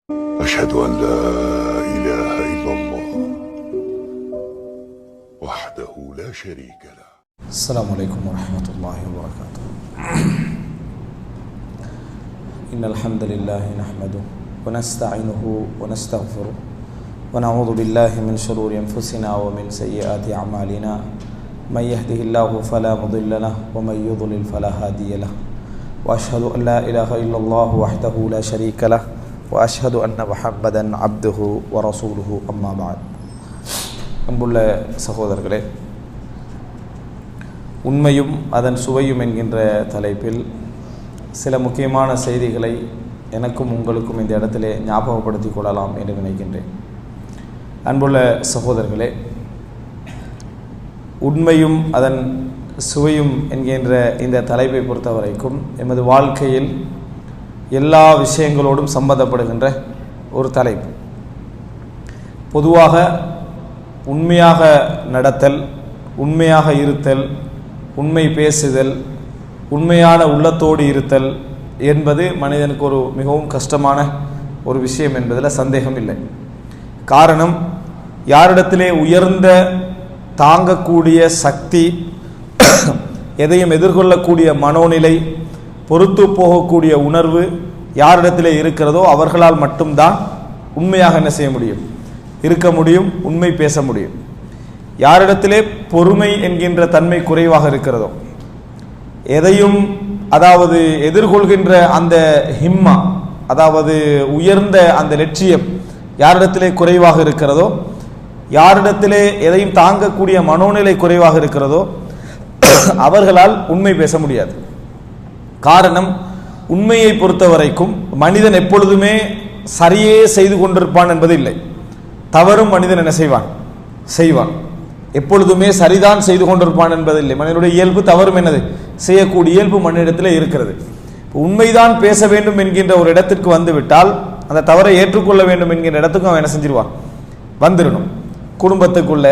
أشهد أن لا إله إلا الله وحده لا شريك له. السلام عليكم ورحمة الله وبركاته. إن الحمد لله نحمده ونستعينه ونستغفره ونعوذ بالله من شرور أنفسنا ومن سيئات أعمالنا. من يهده الله فلا مضل له ومن يضلل فلا هادي له. وأشهد أن لا إله إلا الله وحده لا شريك له وأشهد أن محمدا عبده ورسوله أما بعد. அன்புள்ள சகோதரர்களே, உண்மையும் அதன் சுவையும் என்கின்ற தலைப்பில் சில முக்கியமான செய்திகளை எனக்கும் உங்களுக்கும் இந்த இடத்திலே ஞாபகப்படுத்திக் கொள்ளலாம் என்று நினைக்கின்றேன். அன்புள்ள சகோதரர்களே, உண்மையும் அதன் சுவையும் என்கின்ற இந்த தலைப்பை பொறுத்தவரைக்கும் எமது வாழ்க்கையில் எல்லா விஷயங்களோடும் சம்பந்தப்படுகின்ற ஒரு தலைப்பு. பொதுவாக உண்மையாக நடத்தல், உண்மையாக இருத்தல், உண்மை பேசுதல், உண்மையான உள்ளத்தோடு இருத்தல் என்பது மனிதனுக்கு ஒரு மிகவும் கஷ்டமான ஒரு விஷயம் என்பதில் சந்தேகம் இல்லை. காரணம், யாரிடத்திலே உயர்ந்த தாங்கக்கூடிய சக்தி, எதையும் எதிர்கொள்ளக்கூடிய மனோநிலை, பொறுத்து போகக்கூடிய உணர்வு யாரிடத்திலே இருக்கிறதோ அவர்களால் மட்டும்தான் உண்மையாக என்ன செய்ய முடியும், இருக்க முடியும், உண்மை பேச முடியும். யாரிடத்திலே பொறுமை என்கின்ற தன்மை குறைவாக இருக்கிறதோ, எதையும் அதாவது எதிர்கொள்கின்ற அந்த ஹிம்மா, அதாவது உயர்ந்த அந்த லட்சியம் யாரிடத்திலே குறைவாக இருக்கிறதோ, யாரிடத்திலே எதையும் தாங்கக்கூடிய மனோநிலை குறைவாக இருக்கிறதோ அவர்களால் உண்மை பேச முடியாது. காரணம், உண்மையை பொறுத்தவரைக்கும் மனிதன் எப்பொழுதுமே சரியே செய்து கொண்டிருப்பான் என்பது இல்லை. தவறும் மனிதன் என்ன செய்வான். எப்பொழுதுமே சரிதான் செய்து கொண்டிருப்பான் என்பதில்லை. மனிதனுடைய இயல்பு தவறும் என்னது செய்யக்கூடிய இயல்பு மனிதனிடத்தில் இருக்கிறது. உண்மைதான் பேச வேண்டும் என்கின்ற ஒரு இடத்திற்கு வந்துவிட்டால் அந்த தவறை ஏற்றுக்கொள்ள வேண்டும் என்கின்ற இடத்துக்கும் அவன் என்ன செஞ்சிருவான், வந்துடணும். குடும்பத்துக்குள்ள,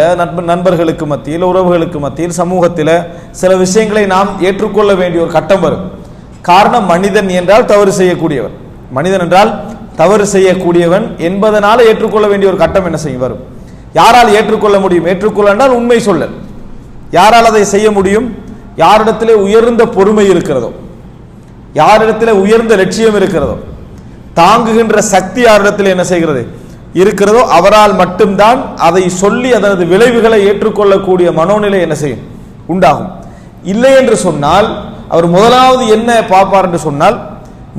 நண்பர்களுக்கு மத்தியில், உறவுகளுக்கு மத்தியில், சமூகத்தில் சில விஷயங்களை நாம் ஏற்றுக்கொள்ள வேண்டிய ஒரு கட்டம் வரும். காரணம், மனிதன் என்றால் தவறு செய்யக்கூடியவன், மனிதன் என்றால் தவறு செய்யக்கூடியவன் என்பதனால ஏற்றுக்கொள்ள வேண்டிய ஒரு கட்டம் என்ன செய்யும் வரும். யாரால் ஏற்றுக்கொள்ள முடியும்? ஏற்றுக்கொள்ள உண்மை சொல்லல். யாரால் அதை செய்ய முடியும்? யாரிடத்திலே உயர்ந்த பொறுமை இருக்கிறதோ, யாரிடத்திலே உயர்ந்த லட்சியம் இருக்கிறதோ, தாங்குகின்ற சக்தி யாரிடத்திலே என்ன செய்கிறது இருக்கிறதோ அவரால் மட்டும்தான் அதை சொல்லி அதனது விளைவுகளை ஏற்றுக்கொள்ளக்கூடிய மனோநிலை என்ன செய்யும், உண்டாகும். இல்லை என்று சொன்னால் அவர் முதலாவது என்ன பார்ப்பார் என்று சொன்னால்,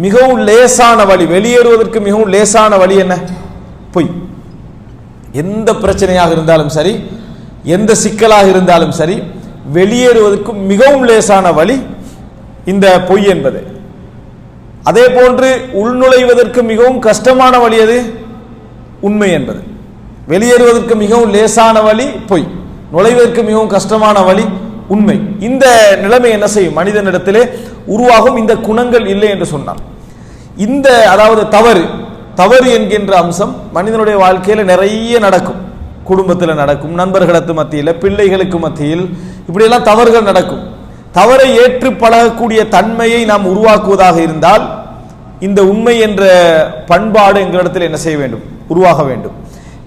மிகவும் லேசான வழி, வெளியேறுவதற்கு மிகவும் லேசான வழி என்ன? பொய். எந்த பிரச்சனையாக இருந்தாலும் சரி, எந்த சிக்கலாக இருந்தாலும் சரி, வெளியேறுவதற்கு மிகவும் லேசான வழி இந்த பொய் என்பது. அதே போன்று உள்நுழைவதற்கு மிகவும் கஷ்டமான வழி எது? உண்மை என்பது. வெளியேறுவதற்கு மிகவும் லேசான வழி பொய், நுழைவதற்கு மிகவும் கஷ்டமான வழி உண்மை. இந்த நிலைமை என்ன செய்யும், மனிதனிடத்திலே உருவாகும். இந்த குணங்கள் இல்லை என்று சொன்னார். இந்த அதாவது தவறு என்கின்ற அம்சம் மனிதனுடைய வாழ்க்கையில் நிறைய நடக்கும். குடும்பத்தில் நடக்கும், நண்பர்களுக்கு மத்தியில், பிள்ளைகளுக்கு மத்தியில், இப்படியெல்லாம் தவறுகள் நடக்கும். தவறை ஏற்று பழகக்கூடிய தன்மையை நாம் உருவாக்குவதாக இருந்தால் இந்த உண்மை என்ற பண்பாடு எங்களிடத்தில் என்ன செய்ய வேண்டும், உருவாக வேண்டும்.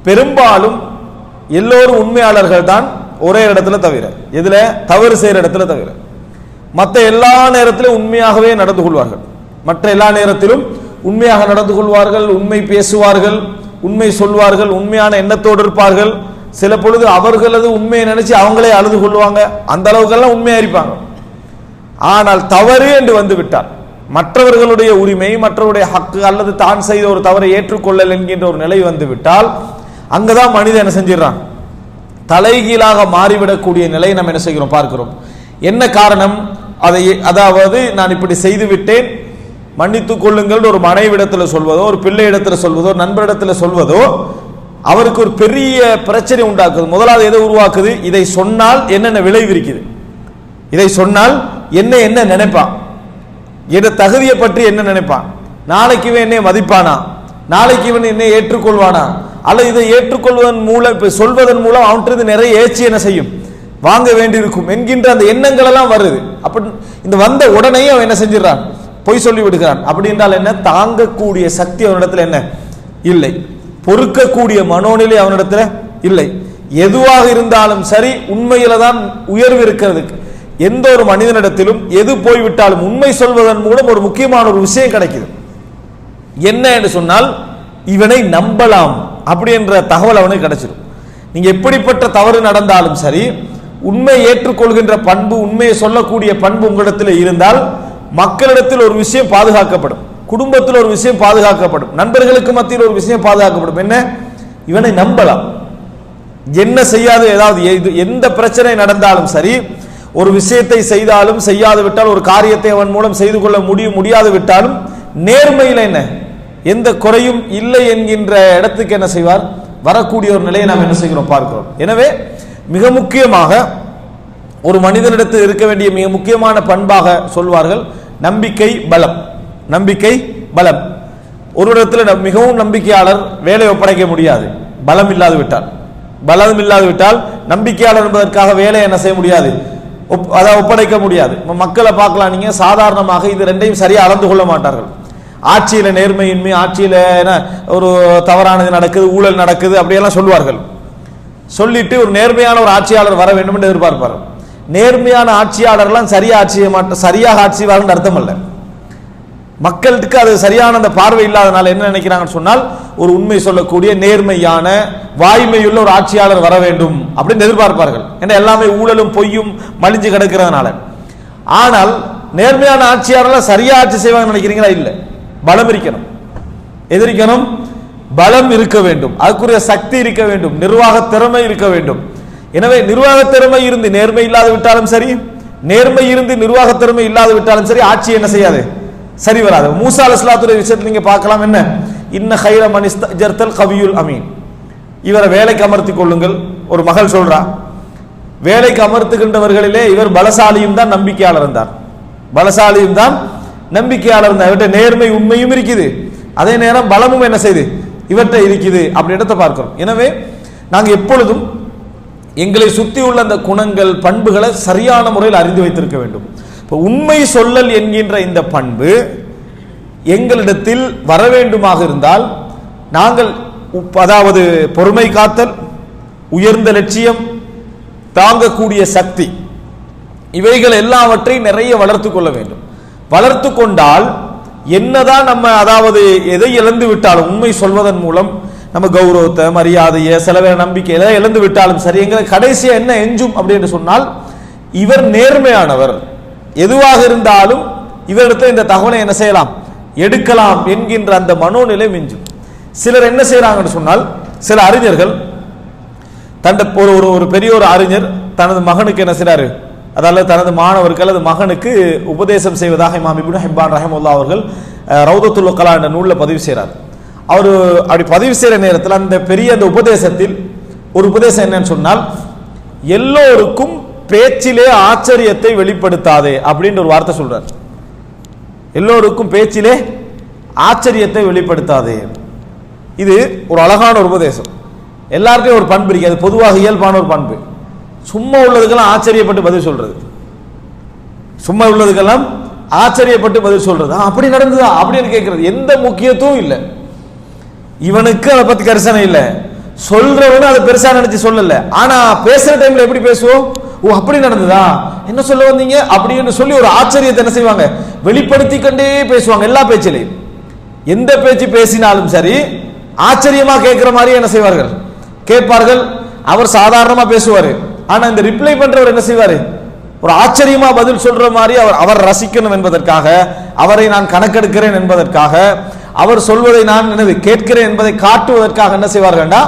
பெரும்பாலும் எல்லோரும் உண்மையாளர்கள் தான், ஒரே இடத்துல தவிர, எதுல தவறு செய்யற இடத்துல தவிர. மற்ற எல்லா நேரத்திலும் உண்மையாகவே நடந்து கொள்வார்கள். மற்ற எல்லா நேரத்திலும் உண்மையாக நடந்து கொள்வார்கள், உண்மை பேசுவார்கள், உண்மை சொல்வார்கள், உண்மையான எண்ணத்தோடு இருப்பார்கள். சில பொழுது அவர்களது உண்மையை நினைச்சு அவங்களே அழுது கொள்வாங்க. அந்த அளவுக்கெல்லாம் உண்மையா இருப்பாங்க. ஆனால் தவறு என்று வந்து விட்டார், மற்றவர்களுடைய உரிமை, மற்றவருடைய ஹக்கு அல்லது தான் செய்த ஒரு தவறை ஏற்றுக்கொள்ளல் என்கின்ற ஒரு நிலை வந்து விட்டால் அங்கதான் மனிதன் என்ன செஞ்சிடறான், தலைகீழாக மாறிவிடக்கூடிய நிலையை நம்ம என்ன செய்கிறோம், பார்க்கிறோம். என்ன காரணம்? அதாவது நான் இப்படி செய்து விட்டேன், மன்னித்துக் கொள்ளுங்கள் ஒரு மனைவிடத்தில் சொல்வதோ, ஒரு பிள்ளை இடத்துல சொல்வதோ, நண்பரிடத்தில் சொல்வதோ அவருக்கு ஒரு பெரிய பிரச்சனை உண்டாக்குது. முதலாவது எதை உருவாக்குது? இதை சொன்னால் என்னென்ன விளைவு இருக்குது, இதை சொன்னால் என்ன நினைப்பான், என் தகுதியை பற்றி என்ன நினைப்பான், நாளைக்கு இவன் என்னை மதிப்பானா, நாளைக்கு இவன் என்னை ஏற்றுக்கொள்வானா, அல்லது இதை ஏற்றுக்கொள்வதன் மூலம், இப்ப சொல்வதன் மூலம் அவன்கிட்ட நிறைய ஏச்சி என்ன செய்யும், வாங்க வேண்டியிருக்கும் என்கின்ற அந்த எண்ணங்கள் எல்லாம் வருது. அப்ப இந்த வந்த உடனே அவன் என்ன செஞ்சிடறான், பொய் சொல்லி விடுகிறான். அப்படி என்றால் என்ன, தாங்கக்கூடிய சக்தி அவனிடத்தில் என்ன இல்லை. பொறுக்கக்கூடிய மனோநிலை அவனிடத்துல இல்லை. எதுவாக இருந்தாலும் சரி உண்மையில தான் உயர்வு இருக்கிறதுக்கு. எந்த ஒரு மனிதனிடத்திலும் எது போய்விட்டாலும் உண்மை சொல்வதன் மூலம் ஒரு முக்கியமான ஒரு விஷயம் கிடைக்குது. என்ன என்று சொன்னால் இவனை நம்பலாம் அப்படி என்ற தகவல் அவனுக்கு கிடைச்சிடும். நீங்க எப்படிப்பட்ட தவறு நடந்தாலும் சரி உண்மை ஏற்றுக்கொள்கின்ற பண்பு, உண்மையை சொல்லக்கூடிய பண்பு உங்களிடத்தில் இருந்தால் மக்களிடத்தில் ஒரு விஷயம் பாதுகாக்கப்படும், குடும்பத்தில் ஒரு விஷயம் பாதுகாக்கப்படும், நண்பர்களுக்கு மத்தியில் ஒரு விஷயம் பாதுகாக்கப்படும். என்ன? இவனை நம்பலாம். என்ன செய்யாது, ஏதாவது எந்த பிரச்சனை நடந்தாலும் சரி, ஒரு விஷயத்தை செய்தாலும் செய்யாது விட்டால், ஒரு காரியத்தை அவன் மூலம் செய்து கொள்ள முடியாது விட்டாலும் நேர்மையில் என்ன எந்த குறையும் இல்லை என்கின்ற இடத்துக்கு என்ன செய்வார், வரக்கூடிய ஒரு நிலையை நாம் என்ன செய்கிறோம் பார்க்கிறோம். எனவே மிக முக்கியமாக ஒரு மனிதனிடத்தில் இருக்க வேண்டிய மிக முக்கியமான பண்பாக சொல்வார்கள் நம்பிக்கை பலம். நம்பிக்கை பலம். ஒரு இடத்துல மிகவும் நம்பிக்கையாளர் வேலை ஒப்படைக்க முடியாது, பலம் இல்லாது விட்டால். பலம் இல்லாது விட்டால் நம்பிக்கையாளர் என்பதற்காக வேலை என்ன செய்ய முடியாது, அதாவது ஒப்படைக்க முடியாது. மக்களை பார்க்கலாம் நீங்க, சாதாரணமாக இது ரெண்டையும் சரியா அளந்து கொள்ள மாட்டார்கள். ஆட்சியில நேர்மையின்மை, ஆட்சியில ஒரு தவறானது நடக்குது, ஊழல் நடக்குது அப்படியெல்லாம் சொல்வார்கள். சொல்லிட்டு ஒரு நேர்மையான ஒரு ஆட்சியாளர் வர வேண்டும் என்று எதிர்பார்ப்பார்கள். நேர்மையான ஆட்சியாளர்லாம் சரியாக ஆட்சி செய்வார்கள் அர்த்தம் அல்ல. மக்களுக்கு அது சரியான அந்த பார்வை இல்லாதனால என்ன நினைக்கிறாங்கன்னு சொன்னால் ஒரு உண்மை சொல்லக்கூடிய நேர்மையான வாய்மையுள்ள ஒரு ஆட்சியாளர் வர வேண்டும் அப்படின்னு எதிர்பார்ப்பார்கள். ஏன்னா எல்லாமே ஊழலும் பொய்யும் மலிஞ்சு கிடக்கிறதுனால. ஆனால் நேர்மையான ஆட்சியாளர்லாம் சரியா ஆட்சி செய்வாங்க நினைக்கிறீங்களா? இல்லை. பலம் இருக்கணும், எதிரிக்கணும், பலம் இருக்க வேண்டும், அதுக்குரிய சக்தி இருக்க வேண்டும், நிர்வாக திறமை இருக்க வேண்டும். எனவே நிர்வாக திறமை இருந்து நேர்மை இல்லாது விட்டாலும் சரி, நேர்மை இருந்து நிர்வாக திறமை இல்லாது விட்டாலும் சரி, ஆட்சி என்ன செய்யாது, சரி வராது. மூசா அலைஹிஸ்ஸலாத்துடைய விஷயத்தில் நீங்க பார்க்கலாம். என்ன? இன்ன கைர மனிஸ்தஜர்தல் கவியுல் அமீன். இவரை வேலைக்கு அமர்த்திக் கொள்ளுங்கள். ஒரு மகள் சொல்றா, வேலைக்கு அமர்த்துகின்றவர்களிலே இவர் பலசாலியும் தான் நம்பிக்கையாளர் தான், பலசாலியும் தான் நம்பிக்கையாளர் தான். இவர்கிட்ட நேர்மை உண்மையும் இருக்குது, அதே நேரம் பலமும் என்ன செய்து இவர்கிட்ட இருக்குது அப்படி இடத்தை பார்க்கிறோம். எனவே நாங்கள் எப்பொழுதும் எங்களை சுற்றி உள்ள அந்த குணங்கள் பண்புகளை சரியான முறையில் அறிந்து வைத்திருக்க வேண்டும். இப்போ உண்மை சொல்லல் என்கின்ற இந்த பண்பு எங்களிடத்தில் வர வேண்டுமாக இருந்தால் நாங்கள் அதாவது பொறுமை காத்தல், உயர்ந்த லட்சியம், தாங்கக்கூடிய சக்தி, இவைகள் எல்லாவற்றையும் நிறைய வளர்த்து கொள்ள வேண்டும். வளர்த்து கொண்டால் என்னதான் நம்ம அதாவது எதை இழந்து விட்டாலும் உண்மை சொல்வதன் மூலம் நம்ம கௌரவத்தை, மரியாதையை, சில பேர் நம்பிக்கை எதை இழந்து விட்டாலும் சரி, எங்களை கடைசியா என்ன எஞ்சும் அப்படின்னு சொன்னால் இவர் நேர்மையானவர், எதுவாக இருந்தாலும் இவரிடத்தில் இந்த தகவலை என்ன செய்யலாம், எடுக்கலாம் என்கின்ற அந்த மனோநிலை மிஞ்சும். சிலர் என்ன செய்யறாங்கன்னு சொன்னால், சில அறிஞர்கள் ஒரு பெரிய ஒரு அறிஞர் தனது மகனுக்கு என்ன செய்றாரு, அதாவது தனது மாணவருக்கு அல்லது மகனுக்கு உபதேசம் செய்வதாக இமாம் இப்னு ஹிப்பான் ரஹிமஹுல்லாஹ் அவர்கள் ரௌதத்துல் உக்கலா என்ற நூலில் பதிவு செய்கிறார். அவர் அப்படி பதிவு செய்கிற நேரத்தில் அந்த பெரிய அந்த உபதேசத்தில் ஒரு உபதேசம் என்னன்னு சொன்னால், எல்லோருக்கும் பேச்சிலே ஆச்சரியத்தை வெளிப்படுத்தாதே அப்படின்ற ஒரு வார்த்தை சொல்றார். எல்லோருக்கும் பேச்சிலே ஆச்சரியத்தை வெளிப்படுத்தாதே. இது ஒரு அழகான ஒரு உபதேசம். எல்லாருக்கும் ஒரு பண்பு இருக்கு, அது பொதுவாக இயல்பான ஒரு பண்பு. சும்மா உள்ளதுக்கெல்லாம் ஆச்சரியப்பட்டு பதில் சொல்றது, சும்மா உள்ளதுக்கெல்லாம் ஆச்சரியப்பட்டு பதில் சொல்றது, அப்படி நடந்ததா அப்படின்னு கேட்கறது எந்த முக்கியத்துவம் இல்லை. இவனுக்கு அதை பத்தி கரிசனை இல்லை, சொல்றவனு அதை பெருசா நினைச்சு சொல்லல. ஆனா பேசுற டைம்ல எப்படி பேசுவோம், ஓ அப்படி நடந்ததா, என்ன சொல்ல வந்தீங்க அப்படின்னு சொல்லி ஒரு ஆச்சரியத்தை என்ன செய்வாங்க, வெளிப்படுத்தி கொண்டே பேசுவாங்க. எல்லா பேச்சிலையும் எந்த பேச்சு பேசினாலும் சரி ஆச்சரியமா கேட்கிற மாதிரி என்ன செய்வார்கள், கேட்பார்கள். அவர் சாதாரணமா பேசுவாரு, ஆனா இந்த ரிப்ளை பண்றவர் என்ன செய்வாரு, ஒரு ஆச்சரியமா பதில் சொல்ற மாதிரி அவர் ரசிக்கணும் என்பதற்காக, அவரை நான் கணக்கெடுக்கிறேன் என்பதற்காக, அவர் சொல்வதை நான் கேட்கிறேன் என்பதை காட்டுவதற்காக என்ன செய்வார்கள்டா,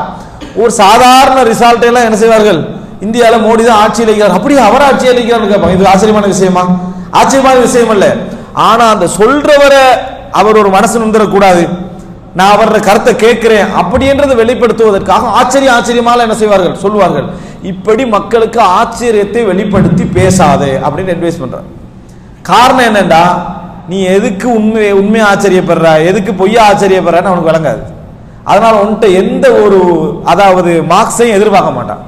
ஒரு சாதாரண ரிசல்ட் எல்லாம் என்ன செய்வார்கள், இந்தியாவில் மோடி தான் ஆட்சி அளிக்கிறார், அப்படியே அவர் ஆட்சி அளிக்கிறார் கேட்பாங்க. இது ஆச்சரியமான விஷயமா? ஆச்சரியமான விஷயம் அல்ல. ஆனா அந்த சொல்றவரை அவர் ஒரு மனசு வந்துடக்கூடாது, நான் அவரோட கருத்தை கேட்கிறேன் அப்படின்றத வெளிப்படுத்துவதற்காக ஆச்சரியமால என்ன செய்வார்கள், சொல்வார்கள். இப்படி மக்களுக்கு ஆச்சரியத்தை வெளிப்படுத்தி பேசாதே அப்படின்னு அட்வைஸ் பண்ற. காரணம் என்னண்டா, நீ எதுக்கு உண்மையை ஆச்சரியப்படுற, எதுக்கு பொய்யா ஆச்சரியப்படுறன்னு அவனுக்கு விளங்காது. அதனால உன்கிட்ட எந்த ஒரு அதாவது மார்க்ஸையும் எதிர்பார்க்க மாட்டான்.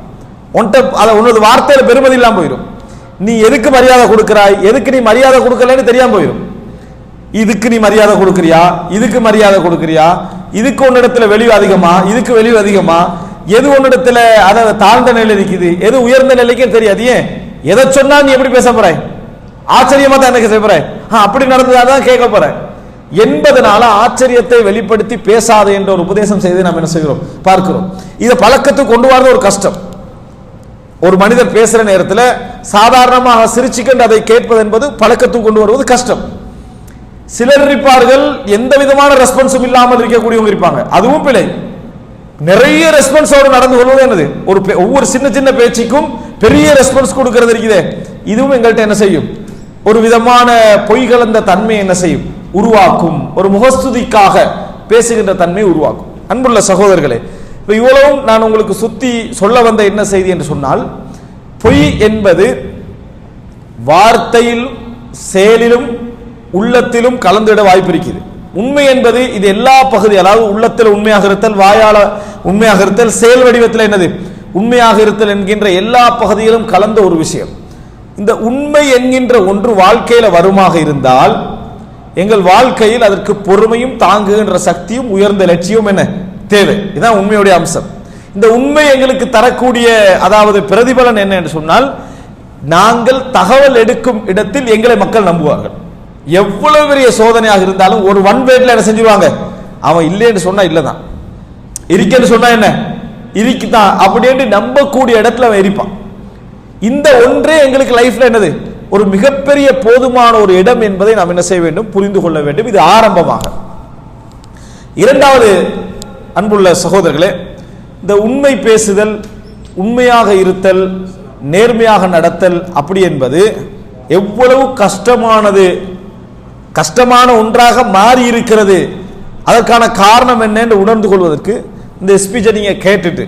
உன்னோட வார்த்தையில பெருமதி இல்லாம போயிடும். நீ எதுக்கு மரியாதை கொடுக்கிறாய், எதுக்கு நீ மரியாதை கொடுக்கலன்னு தெரியாம போயிடும். இதுக்கு நீ மரியாதை கொடுக்கறியா, இதுக்கு மரியாதை கொடுக்கறியா, இதுக்கு ஒன்னிடத்துல வெளிவு அதிகமா, இதுக்கு வெளிவு அதிகமா, எது ஒன்னிடத்துல அதை தாழ்ந்த நிலையில் இருக்குது, எது உயர்ந்த நிலைக்கே தெரியாது. ஏன் எதை சொன்னா நீ எப்படி பேச போற, ஆச்சரியமா தான் எனக்கு செய்ய போற, அப்படி நடந்ததான் கேட்க போற என்பதனால ஆச்சரியத்தை வெளிப்படுத்தி பேசாது என்ற ஒரு உபதேசம் செய்து நாம் என்ன செய்கிறோம் பார்க்கிறோம். இதை பழக்கத்துக்கு கொண்டு வரது ஒரு கஷ்டம். ஒரு மனிதர் பேசுற நேரத்தில் சாதாரணமாக சிரிச்சுக்கொண்டு அதை கேட்பது என்பது பழக்கத்துக்கு கொண்டு வருவது கஷ்டம். சிலர் இருப்பார்கள் எந்த விதமான ரெஸ்பான்ஸும் இல்லாமல் இருக்கக்கூடியவங்க இருப்பாங்க, அதுவும் பிழை. நிறைய ரெஸ்பான்ஸோடு நடந்து கொள்வது என்னது, ஒவ்வொரு சின்ன சின்ன பேச்சுக்கும் பெரிய ரெஸ்பான்ஸ் கொடுக்கிறது இருக்குது. இதுவும் எங்கள்கிட்ட என்ன செய்யும், ஒரு விதமான பொய் கலந்த தன்மை என்ன செய்யும் உருவாக்கும், ஒரு முகஸ்துதிக்காக பேசுகின்ற தன்மை உருவாக்கும். அன்புள்ள சகோதரர்களே, இப்போ இவ்வளவும் நான் உங்களுக்கு சுத்தி சொல்ல வந்த என்ன செய்தி என்று சொன்னால், பொய் என்பது வார்த்தையிலும் செயலிலும் உள்ளத்திலும் கலந்துவிட வாய்ப்பு இருக்குது. உண்மை என்பது இது எல்லா பகுதி, அதாவது உள்ளத்தில் உண்மையாக இருத்தல், வாயால உண்மையாக இருத்தல், செயல் வடிவத்தில் என்னது உண்மையாக இருத்தல் என்கின்ற எல்லா பகுதியிலும் கலந்த ஒரு விஷயம். இந்த உண்மை என்கின்ற ஒன்று வாழ்க்கையில வருமாக இருந்தால் எங்கள் வாழ்க்கையில் அதற்கு பொறுமையும் தாங்குகின்ற சக்தியும் உயர்ந்த லட்சியம் என்ன தேவை. இதுதான் உண்மையுடைய அம்சம். இந்த உண்மை எங்களுக்கு தரக்கூடிய அதாவது பிரதிபலன் என்ன என்று சொன்னால், நாங்கள் தகவல் எடுக்கும் இடத்தில் எங்களை மக்கள் நம்புவார்கள். எவ்வளவு பெரிய சோதனையாக இருந்தாலும் ஒரு ஒன் வேர்ட்ல என்ன செஞ்சிருவாங்க, அவன் இல்லைன்னு சொன்னா இல்லதான், இருக்கேன்னு சொன்னா என்ன இருக்குதான் அப்படின்னு நம்பக்கூடிய இடத்துல அவன் இருப்பான். இந்த ஒன்றே எங்களுக்கு லைஃப்ல என்னது ஒரு மிகப்பெரிய போதுமான ஒரு இடம் என்பதை நாம் என்ன செய்ய வேண்டும், புரிந்து கொள்ள வேண்டும். இது ஆரம்பமாக. இரண்டாவது, அன்புள்ள சகோதரர்களே, இந்த உண்மை பேசுதல், உண்மையாக இருத்தல், நேர்மையாக நடத்தல் அப்படி என்பது எவ்வளவு கஷ்டமான ஒன்றாக மாறி இருக்கிறது. அதற்கான காரணம் என்னன்னு உணர்ந்து கொள்வதற்கு இந்த ஸ்பீச்சை நீங்க கேட்டுட்டு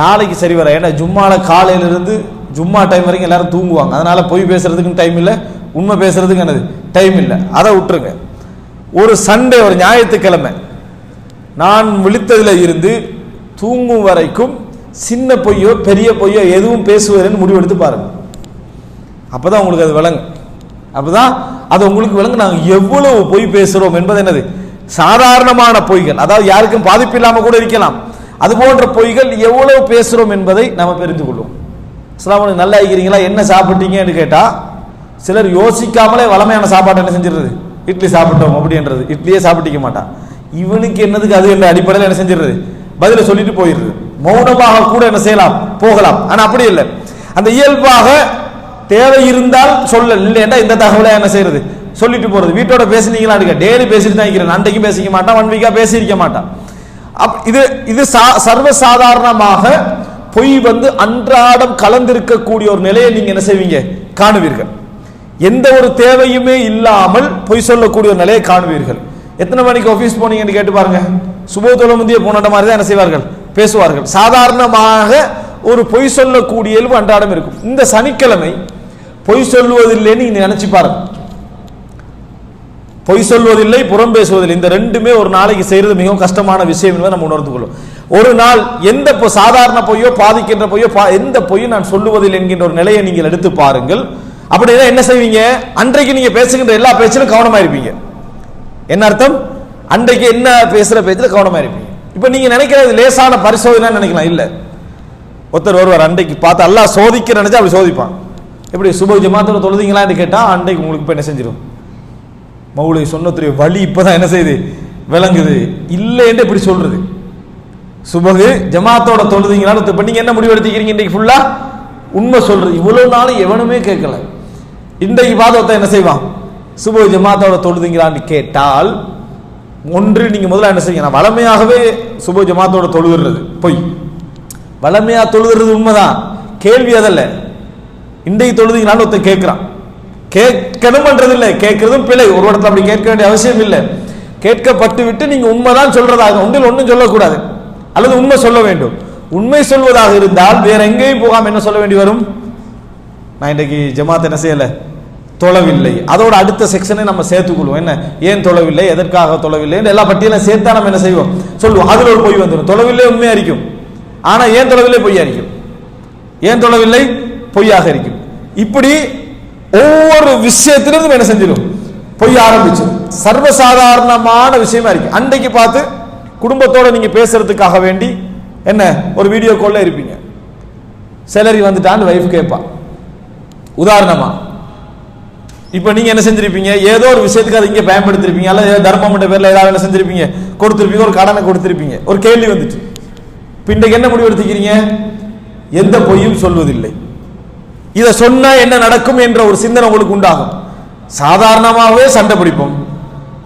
நாளைக்கு சரி வர, ஏன்னா ஜும்மால காலையிலிருந்து ஜும்மா டைம் வரைக்கும் எல்லாரும் தூங்குவாங்க, அதனால பொய் பேசுறதுக்கும் டைம் இல்லை, உண்மை பேசுறதுக்கு என்னது டைம் இல்லை, அதை விட்டுருங்க. ஒரு சண்டே, ஒரு ஞாயிற்றுக்கிழமை நான் விழித்ததில் இருந்து தூங்கும் வரைக்கும் சின்ன பொய்யோ பெரிய பொய்யோ எதுவும் பேசுவதுன்னு முடிவெடுத்து பாருங்க. அப்பதான் உங்களுக்கு அது விளங்கும். அப்பதான் அது உங்களுக்கு விளங்கு நாங்கள் எவ்வளவு பொய் பேசுறோம் என்பது என்னது. சாதாரணமான பொய்கள், அதாவது யாருக்கும் பாதிப்பு இல்லாம கூட இருக்கலாம், அது போன்ற பொய்கள் எவ்வளவு பேசுறோம் என்பதை நம்ம தெரிந்து கொள்வோம். அஸ்ஸலாமு நல்லா இருக்கிறீங்களா, என்ன சாப்பிட்டீங்கன்னு கேட்டா சிலர் யோசிக்காமலே வளமையான சாப்பாடு என்ன செஞ்சிருது, இட்லி சாப்பிட்டோம் அப்படின்றது, இட்லியே சாப்பிட்டிக்க மாட்டான். இவனுக்கு என்னதுக்கு அது என்ற அடிப்படையில் என்ன செஞ்சிருது, பதில சொல்லிட்டு போயிடுது. மௌனமாக கூட என்ன செய்யலாம், போகலாம். ஆனா அப்படி இல்லை, அந்த இயல்பாக தேவை இருந்தால் சொல்ல, இல்லைன்னா இந்த தகவலை என்ன செய்யறது, சொல்லிட்டு போறது. வீட்டோட பேசுனீங்களா, டெய்லி பேசிட்டு தான் இருக்கிறேன், அன்றைக்கும் பேசிக்க மாட்டான், 1 வீக்கா பேசியிருக்க மாட்டான். இது சர்வசாதாரணமாக பொய் அன்றாடம் கலந்திருக்கக்கூடிய ஒரு நிலையை நீங்க என்ன செய்வீங்க, காணுவீர்கள். எந்த ஒரு தேவையுமே இல்லாமல் பொய் சொல்லக்கூடிய ஒரு நிலையை காணுவீர்கள். எத்தனை மணிக்கு ஆபீஸ் போனீங்கன்னு கேட்டு பாருங்க, சுப தொழ முந்திய போன மாதிரி தான் என்ன செய்வார்கள், பேசுவார்கள். சாதாரணமாக ஒரு பொய் சொல்லக்கூடிய இயல்பு அன்றாடம் இருக்கும். இந்த சனிக்கிழமை பொய் சொல்லுவதில்லைன்னு நீங்க நினைச்சு பாருங்க. பொய் சொல்வதில்லை, புறம் பேசுவதில்லை, இந்த ரெண்டுமே ஒரு நாளைக்கு செய்யறது மிகவும் கஷ்டமான விஷயம் என்பதை நம்ம உணர்ந்து கொள்ளும். ஒரு நாள் எந்த சாதாரண பொய்யோ பாதிக்கின்ற பொய்யோ எந்த பொய்யும் நான் சொல்லுவதில்லை என்கின்ற ஒரு நிலையை நீங்கள் எடுத்து பாருங்கள். அப்படின்னா என்ன செய்வீங்க, அன்றைக்கு நீங்க பேசுகின்ற எல்லா பேச்சிலும் கவனமா இருப்பீங்க. என்ன அர்த்தம், அன்றைக்கு என்ன பேசுற பேச்சுல கவனமா இருப்பீங்க. இப்ப நீங்க நினைக்கிறது லேசான பரிசோதனை நினைக்கலாம், இல்ல. ஒருத்தர் வருவார், அன்றைக்கு பார்த்து அல்லாஹ் சோதிக்க நினைச்சா அப்படி சோதிப்பான். எப்படி சுபஹ் ஜமாத்தோட தொழுதீங்களான்னு கேட்டா அன்றைக்கு உங்களுக்கு இப்ப என்ன செஞ்சிடும், மௌலை சொன்னத்துடைய வழி இப்பதான் என்ன செய்யுது, விளங்குது. இல்லைன்னு எப்படி சொல்றது, சுபஹ் ஜமாத்தோட தொழுதீங்களான்னு இப்ப நீங்க என்ன முடிவு எடுத்துக்கிறீங்க, இன்றைக்கு ஃபுல்லா உண்மை சொல்றது. இவ்வளவு நாள் எவனுமே கேட்கல, இன்றைக்கு பாதத்தை என்ன செய்வான், சுபஹ் ஜமாத்தோட தொழுதீங்களான்னு கேட்டால் ஒன்று நீங்க முதல்ல என்ன செய்யுங்க, வளமையாகவே சுபஹ் ஜமாத்தோட தொழுகிறது பொய், வளமையா தொழுகிறது உண்மைதான், கேள்வி அதல்ல. இன்றைக்கு தொழுதீங்களான்னு ஒருத்தர் கேட்கிறான், கேட்கணும்ன்றது இல்லை, கேட்கறதும் பிழை, ஒரு இடத்துல அப்படி கேட்க வேண்டிய அவசியம் இல்லை. கேட்கப்பட்டு விட்டு நீங்க உண்மைதான் சொல்றதாக ஒன்றில் ஒன்றும் சொல்லக்கூடாது, அல்லது உண்மை சொல்ல வேண்டும். உண்மை சொல்வதாக இருந்தால் வேற எங்கேயும் போகாம என்ன சொல்ல வேண்டி வரும், நான் இன்றைக்கு ஜமாத் என்ன செய்யல, தொழவில்லை. அதோட அடுத்த செக்ஷனை நம்ம சேர்த்துக்கொள்வோம். என்ன, ஏன் தொழவில்லை, எதற்காக தொழவில்லை, எல்லா பட்டியலும் சேர்த்தா நம்ம என்ன செய்வோம், சொல்லுவோம். அதுல ஒரு பொய் வந்துடும். தொழவில்லை உண்மையா இருக்கும், ஆனா ஏன் தொழவில்லை பொய்யா இருக்கும், ஏன் தொழவில்லை பொய்யாக இருக்கும். இப்படி ஒவ்வொரு விஷயத்திலிருந்தும் என்ன செஞ்சிடும், பொய் ஆரம்பிச்சு சர்வசாதாரணமான விஷயமா இருக்கு. அன்றைக்கு பார்த்து குடும்பத்தோட நீங்க பேசுறதுக்காக வேண்டி என்ன ஒரு வீடியோ கால்ல இருப்பீங்க. சேலரி வந்துட்டான்னு வைஃப் கேட்பா. உதாரணமா இப்ப நீங்க என்ன செஞ்சிருப்பீங்க, ஏதோ ஒரு விஷயத்துக்கு அதை இங்க பயன்படுத்திருப்பீங்க, அல்ல தர்மம் பேர்ல ஏதாவது என்ன செஞ்சிருப்பீங்க, கொடுத்திருப்பீங்க, ஒரு கடனை கொடுத்திருப்பீங்க. ஒரு கேள்வி வந்துச்சு. இப்ப இன்றைக்கு என்ன முடிவு எடுத்துக்கிறீங்க, எந்த பொய்யும் சொல்வதில்லை, இதை சொன்னா என்ன நடக்கும் என்ற ஒரு சிந்தனை உங்களுக்கு உண்டாகும். சாதாரணமாகவே சண்டை பிடிப்போம்.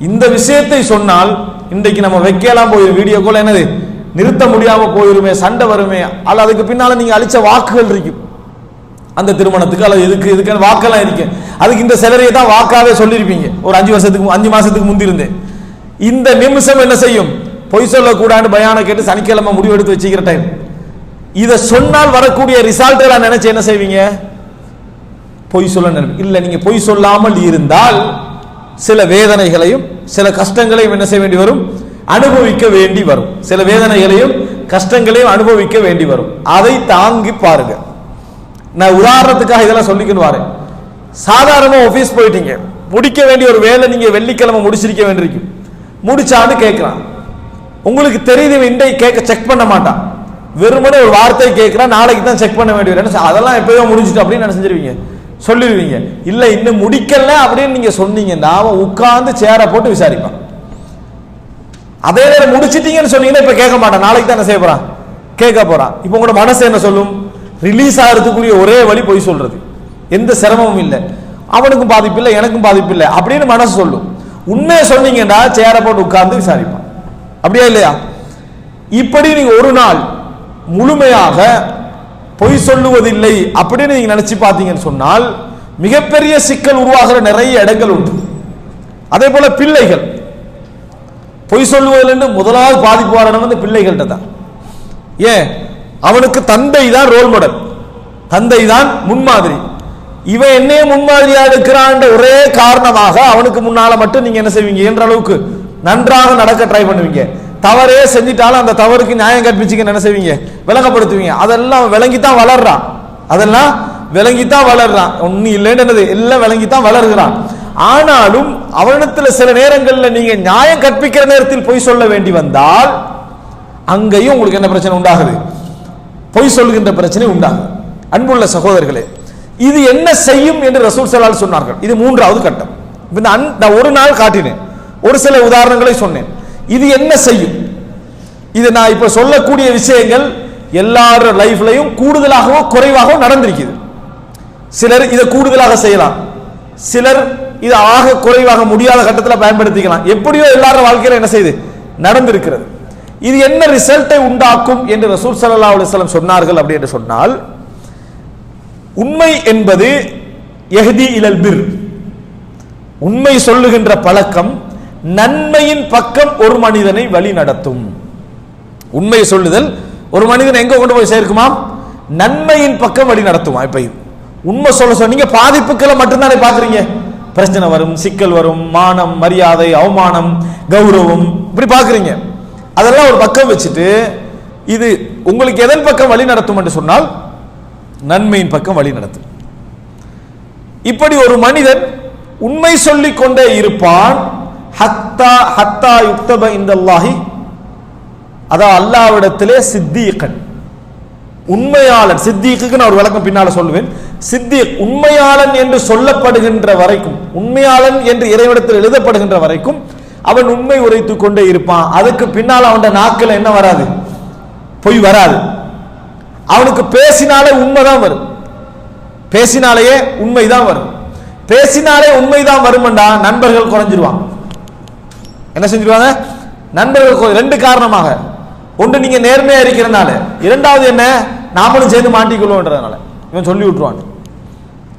இந்த விஷயத்தை சொன்னால் இன்றைக்கு நம்ம வைக்கலாம் போயிடும், வீடியோ கால் என்னது நிறுத்த முடியாம போயிருமே, சண்டை வருமே, அல்ல அதுக்கு பின்னால நீங்க அளிச்ச வாக்குகள் இருக்கும். அந்த திருமணத்துக்கு அல்லது இதுக்கு வாக்கெல்லாம் இருக்கு. அதுக்கு இந்த சேலரியை தான் வாக்காவே சொல்லியிருப்பீங்க ஒரு 5 மாசத்துக்கு முந்தி இருந்தே. இந்த நிமிஷம் என்ன செய்யும், பொய் சொல்லக்கூடாது பயான கேட்டு சனிக்கிழமை முடிவு எடுத்து வச்சுக்கிற டைம். இதை சொன்னால் வரக்கூடிய ரிசல்ட் எல்லாம் நினைச்சு என்ன செய்வீங்க, பொய் சொல்ல நினைப்பீங்க. இல்ல நீங்க பொய் சொல்லாமல் இருந்தால் சில வேதனைகளையும் சில கஷ்டங்களையும் என்ன செய்ய வேண்டி வரும், அனுபவிக்க வேண்டி வரும். சில வேதனைகளையும் கஷ்டங்களையும் அனுபவிக்க வேண்டி வரும். அதை தாங்கி பாருங்க. நான் உதாரணத்துக்காக இதெல்லாம் சொல்லிக்கணும் வரேன். சாதாரணமா ஆபீஸ் போயிட்டீங்க, முடிக்க வேண்டிய ஒரு வேலை நீங்க வெள்ளிக்கிழமை முடிச்சிருக்க வேண்டியிருக்கும். முடிச்சான்னு கேட்கிறான், உங்களுக்கு தெரியுது இன்றை கேட்க செக் பண்ண மாட்டான், வெறுமனே ஒரு வார்த்தை கேட்கிறான், நாளைக்கு தான் செக் பண்ண வேண்டிய அதெல்லாம் எப்பயோ முடிச்சுட்டு அப்படின்னு என்ன செஞ்சிருவீங்க, சொல்லிடுவீங்க. இல்ல இன்னும் முடிக்கல அப்படின்னு நீங்க சொன்னீங்கன்னா அவன் உட்கார்ந்து சேரை போட்டு விசாரிப்பான். அதே நேரம் முடிச்சிட்டீங்கன்னு சொன்னீங்கன்னா இப்ப கேட்க மாட்டான், நாளைக்கு தான் என்ன செய்ய போறான், கேட்க போறான். இப்ப உங்களோட மனசு என்ன சொல்லும், ரிலீஸ் ஆகிறதுக்குரிய ஒரே வழி பொய் சொல்றது, எந்த சிரமமும் இல்லை, அவனுக்கும் பாதிப்பு இல்லை எனக்கும் பாதிப்பு இல்லை அப்படின்னு மனசு சொல்லும். உண்மையை சொன்னீங்கன்னா சேரை போட்டு உட்கார்ந்து விசாரிப்பான். அப்படியா இல்லையா? இப்படி நீங்க ஒரு நாள் முழுமையாக பொய் சொல்லுவதில்லை அப்படின்னு நீங்க நினைச்சு பார்த்தீங்கன்னு சொன்னால் மிகப்பெரிய சிக்கல் உருவாகிற நிறைய இடங்கள் உண்டு. அதே போல பிள்ளைகள் பொய் சொல்லுவதில் முதலாவது பாதிப்பு வரணும் வந்து பிள்ளைகள்கிட்ட தான். ஏன், அவனுக்கு தந்தை தான் ரோல் மாடல், தந்தை தான் முன்மாதிரி. இவன் என்னையே முன்மாதிரியா இருக்கிறான் ஒரே காரணமாக அவனுக்கு முன்னால மட்டும் நீங்க என்ன செய்வீங்க, என்ற அளவுக்கு நன்றாக நடக்க ட்ரை பண்ணுவீங்க. தவறே செஞ்சிட்டாலும் அந்த தவறுக்கு நியாயம் கற்பிச்சுக்க என்ன செய்வீங்க, விளங்கப்படுத்துவீங்க. அதெல்லாம் விளங்கித்தான் வளர்றான், அதெல்லாம் விளங்கித்தான் வளர்றான், ஒன்னும் இல்லைன்னு எல்லாம் விளங்கித்தான் வளர்கிறான். ஆனாலும் அவனிடத்துல சில நேரங்களில் நீங்க நியாயம் கற்பிக்கிற நேரத்தில் பொய் சொல்ல வேண்டி வந்தால் அங்கேயும் உங்களுக்கு என்ன பிரச்சனை உண்டாகுது, பொய் சொல்லுகின்ற பிரச்சனை உண்டாகுது. அன்புள்ள சகோதரர்களே, இது என்ன செய்யும் என்று ரசூல் ஸல்லல்லாஹு அலைஹி வஸல்லம் சொன்னார்கள். இது மூன்றாவது கட்டம். நான் ஒரு நாள் காட்டினேன், ஒரு சில உதாரணங்களை சொன்னேன். இது என்ன செய்யும், இது நான் இப்ப சொல்லக்கூடிய விஷயங்கள் எல்லார லைஃப்லையும் கூடுதலாகவோ குறைவாகவோ நடந்திருக்குது. சிலர் இதை கூடுதலாக செய்யலாம், சிலர் இதை ஆக குறைவாக முடியாத கட்டத்தில் பயன்படுத்திக்கலாம். எப்படியோ எல்லார வாழ்க்கையில என்ன செய்யுது, நடந்திருக்கிறது. இது என்ன ரிசல்ட்டை உண்டாக்கும் என்று ரசூல் ஸல்லல்லாஹு அலைஹி வஸல்லம் சொன்னார்கள். அப்படி என்று சொன்னால் உண்மை என்பது யஹ்தி இலல் பிர், உண்மை சொல்லுகின்ற பழக்கம் நன்மையின் பக்கம் ஒரு மனிதனை வழி நடத்தும். உண்மை சொல்லுதல் ஒரு மனிதன் எங்க கொண்டு போய் சேர்க்குமா, நன்மையின் பக்கம் வழி நடத்துமா. இப்ப உண்மை சொல்ல நீங்க பாதிப்புக்களை மட்டும்தானே பாக்குறீங்க, பிரச்சனை வரும், சிக்கல் வரும், மானம் மரியாதை அவமானம் கௌரவம் இப்படி பாக்குறீங்க. அதெல்லாம் ஒரு பக்கம் வச்சுட்டு இது உங்களுக்கு எதன் பக்கம் வழி நடத்தும் என்று சொன்னால் நன்மையின் பக்கம் வழி நடத்தும். இப்படி ஒரு மனிதன் உண்மை சொல்லிக் கொண்டே இருப்பான். ஹத்தா ஹத்தா யுக்தப இந்தல்லாஹி, அதான் அல்லாஹ்விடத்திலே சித்தீகன், உண்மையாளன். சித்தீக்கு நான் ஒரு விளக்கம் பின்னால சொல்லுவேன். சித்தீக் உண்மையாளன் என்று சொல்லப்படுகின்ற வரைக்கும், உண்மையாளன் என்று இறைவனிடத்தில் எழுதப்படுகின்ற வரைக்கும் அவன் உண்மை உரைத்துக் கொண்டே இருப்பான். அதுக்கு பின்னால் அவன் நாக்கில் என்ன வராது, பொய் வராது. அவனுக்கு பேசினாலே உண்மைதான் வரும், பேசினாலேயே உண்மைதான் வரும். பேசினாலே உண்மைதான் வரும்டா நண்பர்கள் குறைஞ்சிருவாங்க. என்ன செஞ்சிருவாங்க, நண்பர்கள் ரெண்டு காரணமாக. ஒன்று நீங்க நேர்மையா இருக்கிறனால, இரண்டாவது என்ன நாமளும் சேர்ந்து மாட்டிக்கொள்வோன்றதுனால. இவன் சொல்லி விட்டுருவான்,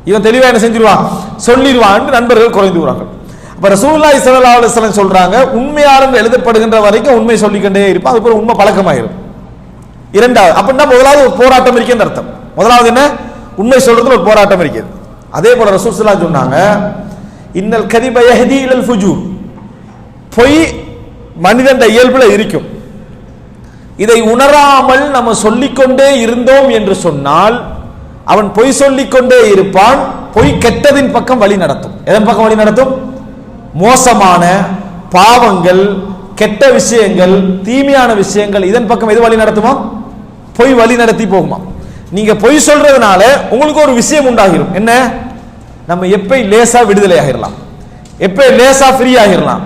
இவன் தெளிவா என்ன செஞ்சிருவான், சொல்லிடுவான், நண்பர்கள் குறைந்து விடுவாங்க. அப்ப ரசூலுல்லாஹி ஸல்லல்லாஹு அலைஹி வஸல்லம் சொல்றாங்க, உண்மையாளன் எழுதப்படுகின்ற வரைக்கும் உண்மை சொல்லிக்கொண்டே இருப்பான், அதுக்கப்புறம் உண்மை பழக்கமாயிரும். இரண்டாவது அப்படின்னா முதலாவது ஒரு போராட்டம் இருக்குன்னு அர்த்தம். முதலாவது என்ன, உண்மை சொல்றதுல ஒரு போராட்டம் இருக்குது. அதே போல ரசூல் ஸல்லல்லாஹு அலைஹி வஸல்லம் சொன்னாங்க, இன்னல் கதிப யஹ்தி இலல் ஃபுஜூர், பொய் மனிதன் இயல்புல இருக்கும். இதை உணராமல் நம்ம சொல்லிக்கொண்டே இருந்தோம் என்று சொன்னால் அவன் பொய் சொல்லிக்கொண்டே இருப்பான். பொய் கெட்டதின் பக்கம் வழி நடத்தும். எதன் பக்கம் வழி நடத்தும், மோசமான பாவங்கள், கெட்ட விஷயங்கள், தீமையான விஷயங்கள் இதன் பக்கம் எது வழி நடத்துமா? பொய் வழி நடத்தி போகுமா? நீங்க பொய் சொல்றதுனால உங்களுக்கு ஒரு விஷயம் உண்டாகிரும். என்ன? நம்ம எப்ப லேசா விடுதலை ஆகிடலாம், எப்ப லேசா ஃப்ரீ ஆகிடலாம்.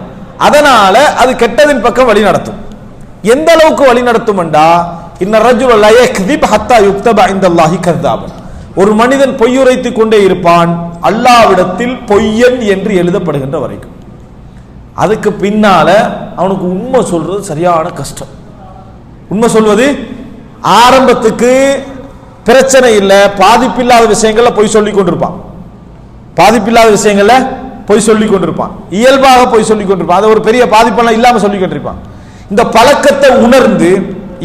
அதனால அது கெட்டதின் பக்கம் வழி நடத்தும். எந்த அளவுக்கு வழி நடத்தும் என்றா, இன்ன ரஜுல லா யக்திப் ஹத்தா யுக்தப இன்தல்லாஹி கذாபன். ஒரு மனிதன் பொய்யுரைத்துக் கொண்டே இருப்பான் அல்லாஹ்விடத்தில் பொய்யன் என்று எழுதப்படுகின்ற வரைக்கும். அதுக்கு பின்னால அவனுக்கு உண்மை சொல்றது சரியான கஷ்டம். உண்மை சொல்வது ஆரம்பத்துக்கு பிரச்சனை இல்லை, பாதிப்பில்லாத விஷயங்கள்ல பொய் சொல்லிக் கொண்டிருப்பான், பாதிப்பில்லாத விஷயங்கள்ல பொய் சொல்லிக் கொண்டிருப்பான், இயல்பாக பொய் சொல்லிக் கொண்டிருப்பான், அது ஒரு பெரிய பாதிப்பெல்லாம் இல்லாம சொல்லிக் கொண்டிருப்பான். இந்த பழக்கத்தை உணர்ந்து,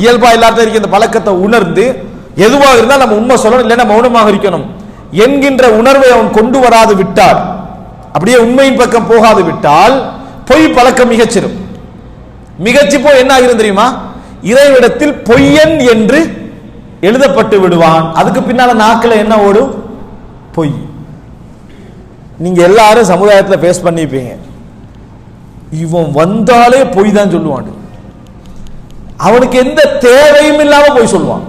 இயல்பா எல்லாத்தையும் இருக்க இந்த பழக்கத்தை உணர்ந்து, எதுவாக இருந்தால் நம்ம உண்மை சொல்லணும், இல்லைன்னா மௌனமாக இருக்கணும் என்கின்ற உணர்வை அவன் கொண்டு வராது விட்டால், அப்படியே உண்மையின் பக்கம் போகாது விட்டால் பொய் பழக்கம் மிகச்சிடும். மிகச்சி போய் என்ன ஆகிறது தெரியுமா? இறைவிடத்தில் பொய்யன் என்று எழுதப்பட்டு விடுவான். அதுக்கு பின்னால நாக்கில் என்ன ஓடும்? பொய். நீங்க எல்லாரும் சமுதாயத்தில் பேஸ் பண்ணிப்பீங்க, இவன் வந்தாலே பொய் தான் சொல்லுவான், அவனுக்கு எந்த தேவையும் இல்லாம பொய் சொல்லுவான்,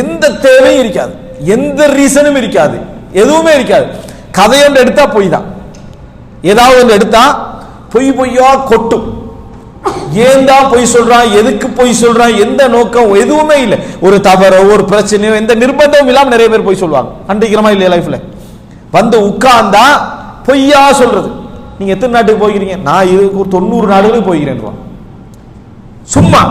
எந்த தேவையும் இருக்காது, எந்த ரீசனும் இருக்காது, எதுவுமே இருக்காது. கதையொன்று எடுத்தா பொய் தான், ஏதாவது ஒன்று எடுத்தா பொய் பொய்யா கொட்டும். ஏன் தான் பொய் சொல்றான், எதுக்கு பொய் சொல்றான், எந்த நோக்கம், எதுவுமே இல்லை. ஒரு தவறோ ஒரு பிரச்சனையோ எந்த நிர்பந்தமும் இல்லாம நிறைய பேர் பொய் சொல்லுவாங்க. கண்டிக்கிறமா இல்லையா? லைஃப்ல வந்து உட்கார்ந்தா பொய்யா சொல்றது. நீங்க எத்தனை நாட்டுக்கு போய்க்கிறீங்க? நான் இதுக்கு ஒரு 90 நாடுகளுக்கு போய்கிறேன். சும்மா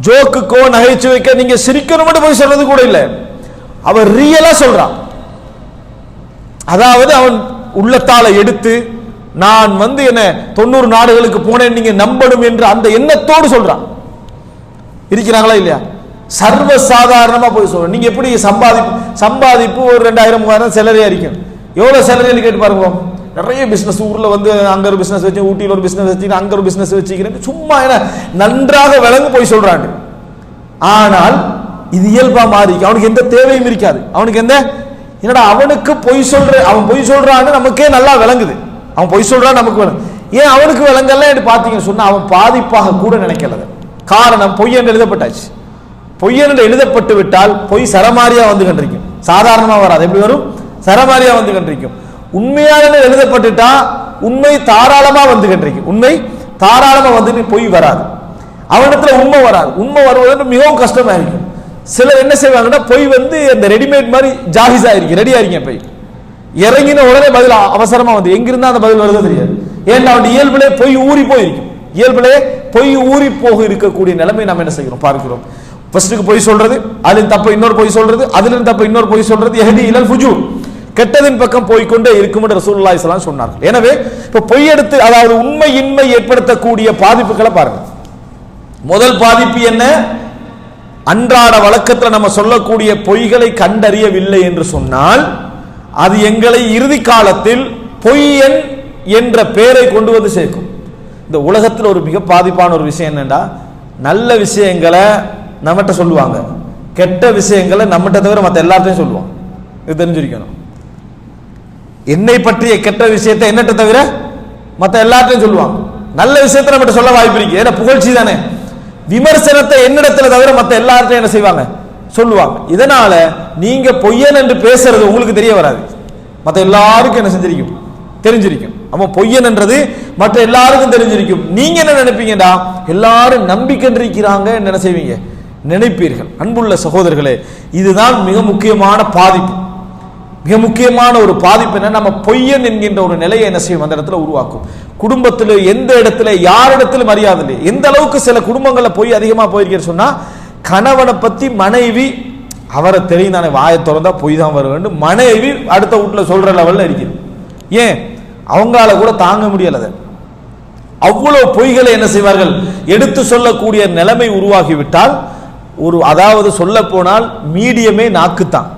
ஜோக்குக்கோ நகைச்சுவைக்க நீங்க சிரிக்கணும் மட்டும் போய் சொல்றது கூட இல்லை, அவன் ரியலா சொல்றான். அதாவது அவன் உள்ளத்தால எடுத்து நான் வந்து என்ன 90 நாடுகளுக்கு போனேன் நீங்க நம்பணும் என்று அந்த எண்ணத்தோடு சொல்றான். இருக்கிறாங்களா இல்லையா? சர்வ சாதாரணமா போய் சொல்றோம். நீங்க எப்படி சம்பாதிப்பு ஒரு 2000-3000 சேலரியா இருக்கும். எவ்வளவு சேலரி கேட்டு பாருங்க. நிறைய பிசினஸ் ஊர்ல வந்து அங்க ஒரு பிசினஸ் வச்சு, ஊட்டியில் ஒரு பிசினஸ் வச்சு, அங்க ஒரு பிசினஸ் வச்சுக்கிறேன், சும்மா என்ன நன்றாக விளங்கு போய் சொல்றான். ஆனால் இது இயல்பா மாறி அவனுக்கு எந்த தேவையும் இருக்காது. அவனுக்கு எந்த என்னடா அவனுக்கு பொய் சொல்ற, அவன் பொய் சொல்றான்னு நமக்கே நல்லா விளங்குது. அவன் பொய் சொல்றான் நமக்கு விளங்கு. ஏன் அவனுக்கு விளங்கல பாத்தீங்கன்னு சொன்னா அவன் பாதிப்பாக கூட நினைக்கல. காரணம் பொய்யன் எழுதப்பட்டாச்சு. பொய்யன் எழுதப்பட்டு விட்டால் பொய் சரமாரியா வந்து கண்டிருக்கும், சாதாரணமா வராது. எப்படி வரும்? சரமாரியா வந்து கண்டிருக்கும். உண்மையான எழுதப்பட்டுட்டா உண்மை தாராளமா வந்து கண்டிருக்கும். உண்மை தாராளமா வந்து பொய் வராது, அவனிடத்துல உண்மை வராது. உண்மை வருவது மிகவும் கஷ்டமா இருக்கும். சிலர் என்ன செய்வாங்கன்னா பொய் வந்து அந்த ரெடிமேட் மாதிரி ஜாகிஸா இருக்கு, ரெடியா இருக்கீங்க, போய் இறங்கின உடனே பதில் அவசரமா வந்து எங்கிருந்தா அந்த பதில் வருதோ தெரியாது. ஏன்னா அவன் இயல்பிலே பொய் ஊறி போயிருக்கும், இயல்பிலே பொய் ஊறி போக இருக்கக்கூடிய நிலைமை நாம் என்ன செய்கிறோம் பார்க்கிறோம். ஃபர்ஸ்ட்டுக்கு பொய் சொல்றது, அதில் தப்ப இன்னொரு பொய் சொல்றது, அதிலும் தப்ப இன்னொரு பொய் சொல்றது, யஹ்தி இலல் ஃபுஜூர், கெட்டதின் பக்கம் போய்கொண்டே இருக்கும் என்று ரசூலுல்லாஹி ஸல்லல்லாஹு அலைஹி வஸல்லம் சொன்னார்கள். எனவே இப்ப பொய் எடுத்து, அதாவது உண்மையின்மை ஏற்படுத்தக்கூடிய பாதிப்புகளை பாருங்க. முதல் பாதிப்பு என்ன? அன்றாட வழக்கத்தில் நம்ம சொல்லக்கூடிய பொய்களை கண்டறியவில்லை என்று சொன்னால் அது எங்களை இறுதி காலத்தில் பொய்யன் என்ற பெயரை கொண்டு வந்து சேர்க்கும். இந்த உலகத்தில் ஒரு மிக பாதிப்பான ஒரு விஷயம் என்னன்னா, நல்ல விஷயங்களை நம்மகிட்ட சொல்லுவாங்க, கெட்ட விஷயங்களை நம்மகிட்ட தவிர மற்ற எல்லாத்தையும் சொல்லுவாங்க. இது தெரிஞ்சிருக்கணும். என்னை பற்றிய கெட்ட விஷயத்தை என்னட்ட தவிர மற்ற எல்லாத்தையும் சொல்லுவாங்க, நல்ல விஷயத்தை நம்மகிட்ட சொல்ல வாய்ப்பு இருக்கு. ஏன்னா புகழ்ச்சி தானே. விமர்சனத்தை என்னிடத்துல தவிர மற்ற எல்லார்ட்டையும் என்ன செய்வாங்க? சொல்லுவாங்க. இதனால நீங்க பொய்யன் என்று பேசுறது உங்களுக்கு தெரிய வராது, மற்ற எல்லாருக்கும் என்ன செஞ்சிருக்கும்? தெரிஞ்சிருக்கும். அப்ப பொய்யன் என்றது மற்ற எல்லாருக்கும் தெரிஞ்சிருக்கும். நீங்க என்ன நினைப்பீங்கடா, எல்லாரும் நம்பிக்கின்றிருக்கிறாங்க என்ன செய்வீங்க? நினைப்பீர்கள். அன்புள்ள சகோதரர்களே, இதுதான் மிக முக்கியமான பாதிப்பு. மிக முக்கியமான ஒரு பாதிப்பு என்ன, நம்ம பொய்யன் என்கின்ற ஒரு நிலையை என்ன செய்யும் அந்த இடத்துல உருவாக்கும். குடும்பத்தில் எந்த இடத்துல யாரிடத்திலும் மரியாதை இல்லை. எந்த அளவுக்கு சில குடும்பங்கள்ல பொய் அதிகமா போயிருக்கேன்னு சொன்னா, கணவனை பத்தி மனைவி அவரை தெரியும் தானே, வாயை திறந்தா பொய் தான் வர வேண்டும், மனைவி அடுத்த வீட்டுல சொல்ற லெவல்ல இருக்குது. ஏன் அவங்களால கூட தாங்க முடியல. அவ்வளவு பொய்களை என்ன செய்வார்கள்? எடுத்து சொல்லக்கூடிய நிலைமை உருவாகிவிட்டால் ஒரு, அதாவது சொல்ல போனால் மீடியமே நாக்குத்தான்,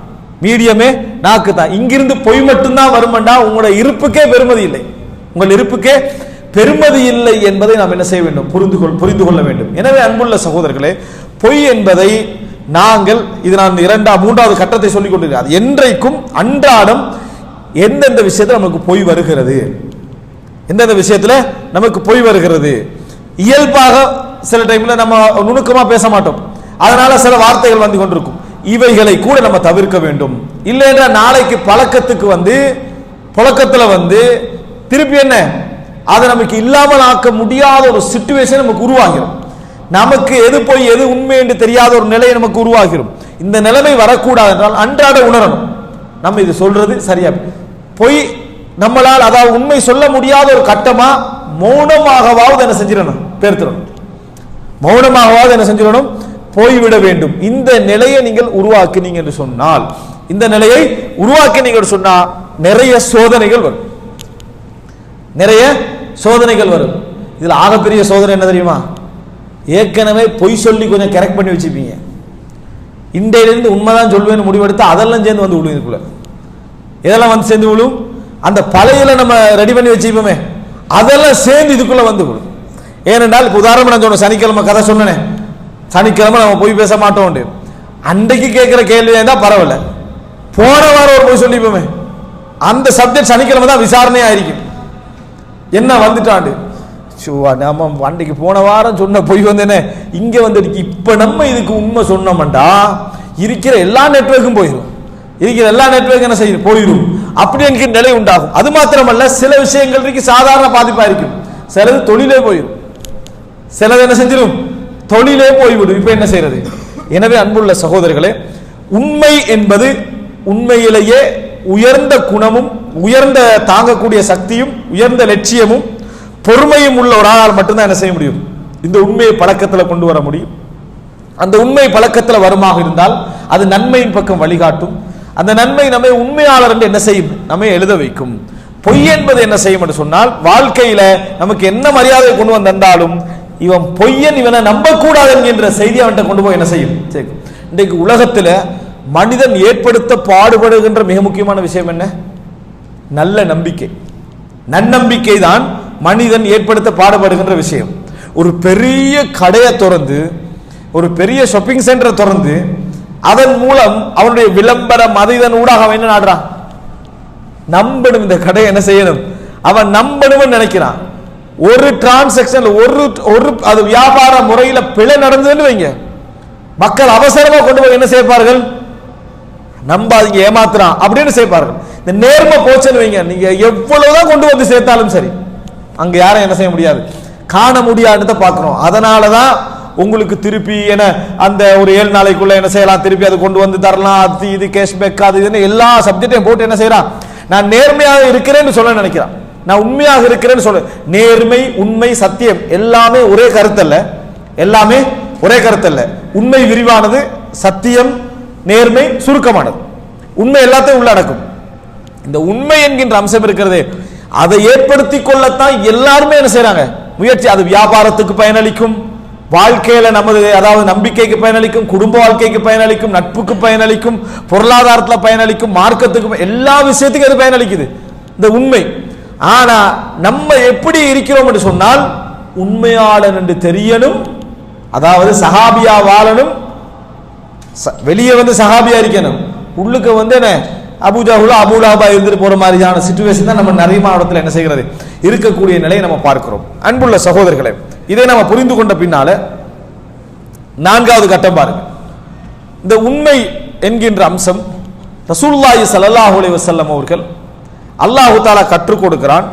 மீடியமே நாக்குத்தான். இங்கிருந்து பொய் மட்டும்தான் வருமெண்டா உங்களோட இருப்புக்கே பெருமதி இல்லை, உங்கள் இருப்புக்கே பெருமதி இல்லை என்பதை நாம் என்ன செய்ய வேண்டும்? புரிந்து கொள்ள வேண்டும். எனவே அன்புள்ள சகோதரர்களே, பொய் என்பதை நாங்கள், இது நான் 2-3வது கட்டத்தை சொல்லிக் கொண்டிருக்கிறேன். அது என்றைக்கும் அன்றாடம் எந்தெந்த விஷயத்தில் நமக்கு பொய் வருகிறது, எந்தெந்த விஷயத்துல நமக்கு பொய் வருகிறது. இயல்பாக சில டைம்ல நம்ம நுணுக்கமா பேச மாட்டோம், அதனால சில வார்த்தைகள் வந்து கொண்டிருக்கும். இவைகளை கூட நம்ம தவிர்க்க வேண்டும். இல்லைன்னா நாளைக்கு புழக்கத்துல வந்து திருப்பி என்ன அதை நமக்கு இல்லாமல் ஆக்க முடியாத ஒரு சிச்சுவேஷன் நமக்கு உருவாகிடும். நமக்கு எது போய் எது உண்மை என்று தெரியாத ஒரு நிலை நமக்கு உருவாகிடும். இந்த நிலைமை வரக்கூடாது என்றால் அன்றாட உணரணும், நம்ம இது சொல்றது சரியா. பொய் நம்மளால் அதாவது உண்மை சொல்ல முடியாத ஒரு கட்டமா மௌனமாகவாவது என்ன செஞ்சிடணும், பேர்த்திடணும். மௌனமாகவாவது என்ன செஞ்சிடணும், போய்விட வேண்டும். இந்த நிலையை நீங்கள் உருவாக்கினீங்க என்று சொன்னால், இந்த நிலையை உருவாக்கினீங்க என்று சொன்னா நிறைய சோதனைகள் வரும், நிறைய சோதனைகள் வரும். இதுல ஆகப்பெரிய சோதனை என்ன தெரியுமா? ஏற்கனவே பொய் சொல்லி கொஞ்சம் கரெக்ட் பண்ணி வச்சுப்பீங்க, இன்றையிலிருந்து உண்மைதான் சொல்வேன்னு முடிவெடுத்து அதெல்லாம் சேர்ந்து வந்து விழும். இதுக்குள்ள இதெல்லாம் வந்து சேர்ந்து விழும். அந்த பழையில நம்ம ரெடி பண்ணி வச்சுப்போமே அதெல்லாம் சேர்ந்து இதுக்குள்ள வந்து விழும். ஏனென்றால் இப்போ உதாரணம் நான் சொன்ன சனிக்கிழமை கதை சொன்னேன், சனிக்கிழமை நம்ம பொய் பேச மாட்டோம். அன்றைக்கு கேட்கிற கேள்வியா இருந்தா பரவாயில்ல, போன வாரம் ஒரு பொய் சொல்லிப்போமே அந்த சப்ஜெக்ட் சனிக்கிழமை தான் விசாரணையா இருக்கும். என்ன வந்துட்டாண்டு நம்ம அன்றைக்கு போன வாரம் சொன்ன பொய் வந்து என்ன இங்க வந்து இப்ப நம்ம இதுக்கு உண்மை சொன்னோம்டா இருக்கிற எல்லா நெட்வொர்க்கும் போயிடும், இருக்கிற எல்லா நெட்வொர்க் என்ன செய்யும் போயிடும். அப்படி என்கிற நிலை உண்டாகும். அது மாத்திரமல்ல, சில விஷயங்களுக்கு சாதாரண பாதிப்பா இருக்கும், சிலது தொழிலே போயிடும், சிலது என்ன செஞ்சிடும் தொழிலே போய்விடும். இப்ப என்ன செய்யறது? எனவே அன்புள்ள சகோதரர்களே, உண்மை என்பது உண்மையிலேயே உயர்ந்த குணமும் உயர்ந்த தாங்கக்கூடிய சக்தியும் உயர்ந்த லட்சியமும் பொறுமையும் உள்ள ஒரு ஆளால் மட்டும்தான் என்ன செய்ய முடியும், இந்த உண்மையை பழக்கத்தில் கொண்டு வர முடியும். அந்த உண்மை பழக்கத்தில் வருமாக இருந்தால் அது நன்மையின் பக்கம் வழிகாட்டும். அந்த நன்மை நம்மை உண்மையாளர் என்று என்ன செய்யும், நம்மை எழுத வைக்கும். பொய் என்பது என்ன செய்யும் என்று சொன்னால், வாழ்க்கையில நமக்கு என்ன மரியாதை கொண்டு வந்தாலும் இவன் பொய்யன், இவனை நம்பக்கூடாது என்கின்ற செய்தி அவன்கிட்ட கொண்டு போய் என்ன செய்யும். இன்றைக்கு உலகத்தில் மனிதன் ஏற்படுத்த பாடுபடுகின்ற மிக முக்கியமான விஷயம் என்ன? நல்ல நம்பிக்கை. நன்னம்பிக்கை தான் மனிதன் ஏற்படுத்த பாடுபடுகின்ற விஷயம். ஒரு பெரிய கடையை திறந்து, ஒரு பெரிய ஷாப்பிங் சென்டரை திறந்து அதன் மூலம் அவனுடைய விளம்பரம் அதன் ஊடாக அவன் என்ன நாடுறான், நம்பணும். இந்த கடை என்ன செய்யணும், அவன் நம்பணும் நினைக்கிறான். ஒரு டிரான்சாக்சன் ஒரு அது வியாபார முறையில் பிழை நடந்ததுன்னு வைங்க, மக்கள் அவசரமா கொண்டு போய் என்ன செய்வார்கள், நம்பாதீங்க ஏமாத்துறான் அப்படின்னு செய்வார்கள். இந்த நேர்மை போச்சுன்னு வைங்க, நீங்க எவ்வளவுதான் கொண்டு வந்து சேர்த்தாலும் சரி அங்க யாரும் என்ன செய்ய முடியாது, காண முடியாதுன்னு பார்க்கிறோம். அதனாலதான் உங்களுக்கு திருப்பி என்ன அந்த ஒரு 7 நாளைக்குள்ள என்ன செய்யலாம், திருப்பி அது கொண்டு வந்து தரலாம், அது இது கேஷ்பேக் அது இதுன்னு எல்லா சப்ஜெக்டையும் போட்டு என்ன செய்யறான், நான் நேர்மையாக இருக்கிறேன்னு சொல்ல நினைக்கிறான், நான் உண்மையாக இருக்கிறேன்னு சொல்ல. நேர்மை உண்மை சத்தியம் எல்லாமே ஒரே கருத்தல்ல, எல்லாமே ஒரே கருத்தல்ல. உண்மை விரிவானது, சத்தியம் நேர்மை சுருக்கமானது. உண்மை எல்லாத்தையும் உள்ளடக்கும். இந்த உண்மை என்கின்ற அம்சம் இருக்கிறதே, அதை ஏற்படுத்திக் கொள்ளத்தான் எல்லாருமே என்ன செய்யறாங்க முயற்சி. அது வியாபாரத்துக்கு பயனளிக்கும், வாழ்க்கையில நமது அதாவது நம்பிக்கைக்கு பயனளிக்கும், குடும்ப வாழ்க்கைக்கு பயனளிக்கும், நட்புக்கு பயனளிக்கும், பொருளாதாரத்தில் பயனளிக்கும், மார்க்கத்துக்கு, எல்லா விஷயத்துக்கும் அது பயனளிக்குது இந்த உண்மை. ஆனா நம்ம எப்படி இருக்கிறோம் என்று சொன்னால், உண்மையாளன் என்று தெரியணும், அதாவது சஹாபியா வாழணும், வெளியே வந்து சஹாபியா இருக்கணும், உள்ளுக்கு வந்து என்ன அபூஜாஹுலா அபூலாபா இருந்துட்டு போற மாதிரியான சிச்சுவேஷன் தான் நம்ம நிறைய மாவட்டத்தில் என்ன செய்கிறது இருக்கக்கூடிய நிலையை நம்ம பார்க்கிறோம். அன்புள்ள சகோதரர்களே, இதை நம்ம புரிந்து கொண்ட பின்னால 4வது கட்டம் பாருங்க. இந்த உண்மை என்கின்ற அம்சம் ரசூலுல்லாஹி ஸல்லல்லாஹு அலைஹி வஸல்லம் அவர்கள் அல்லாஹ் தஆலா கற்றுக் கொடுக்கிறான்.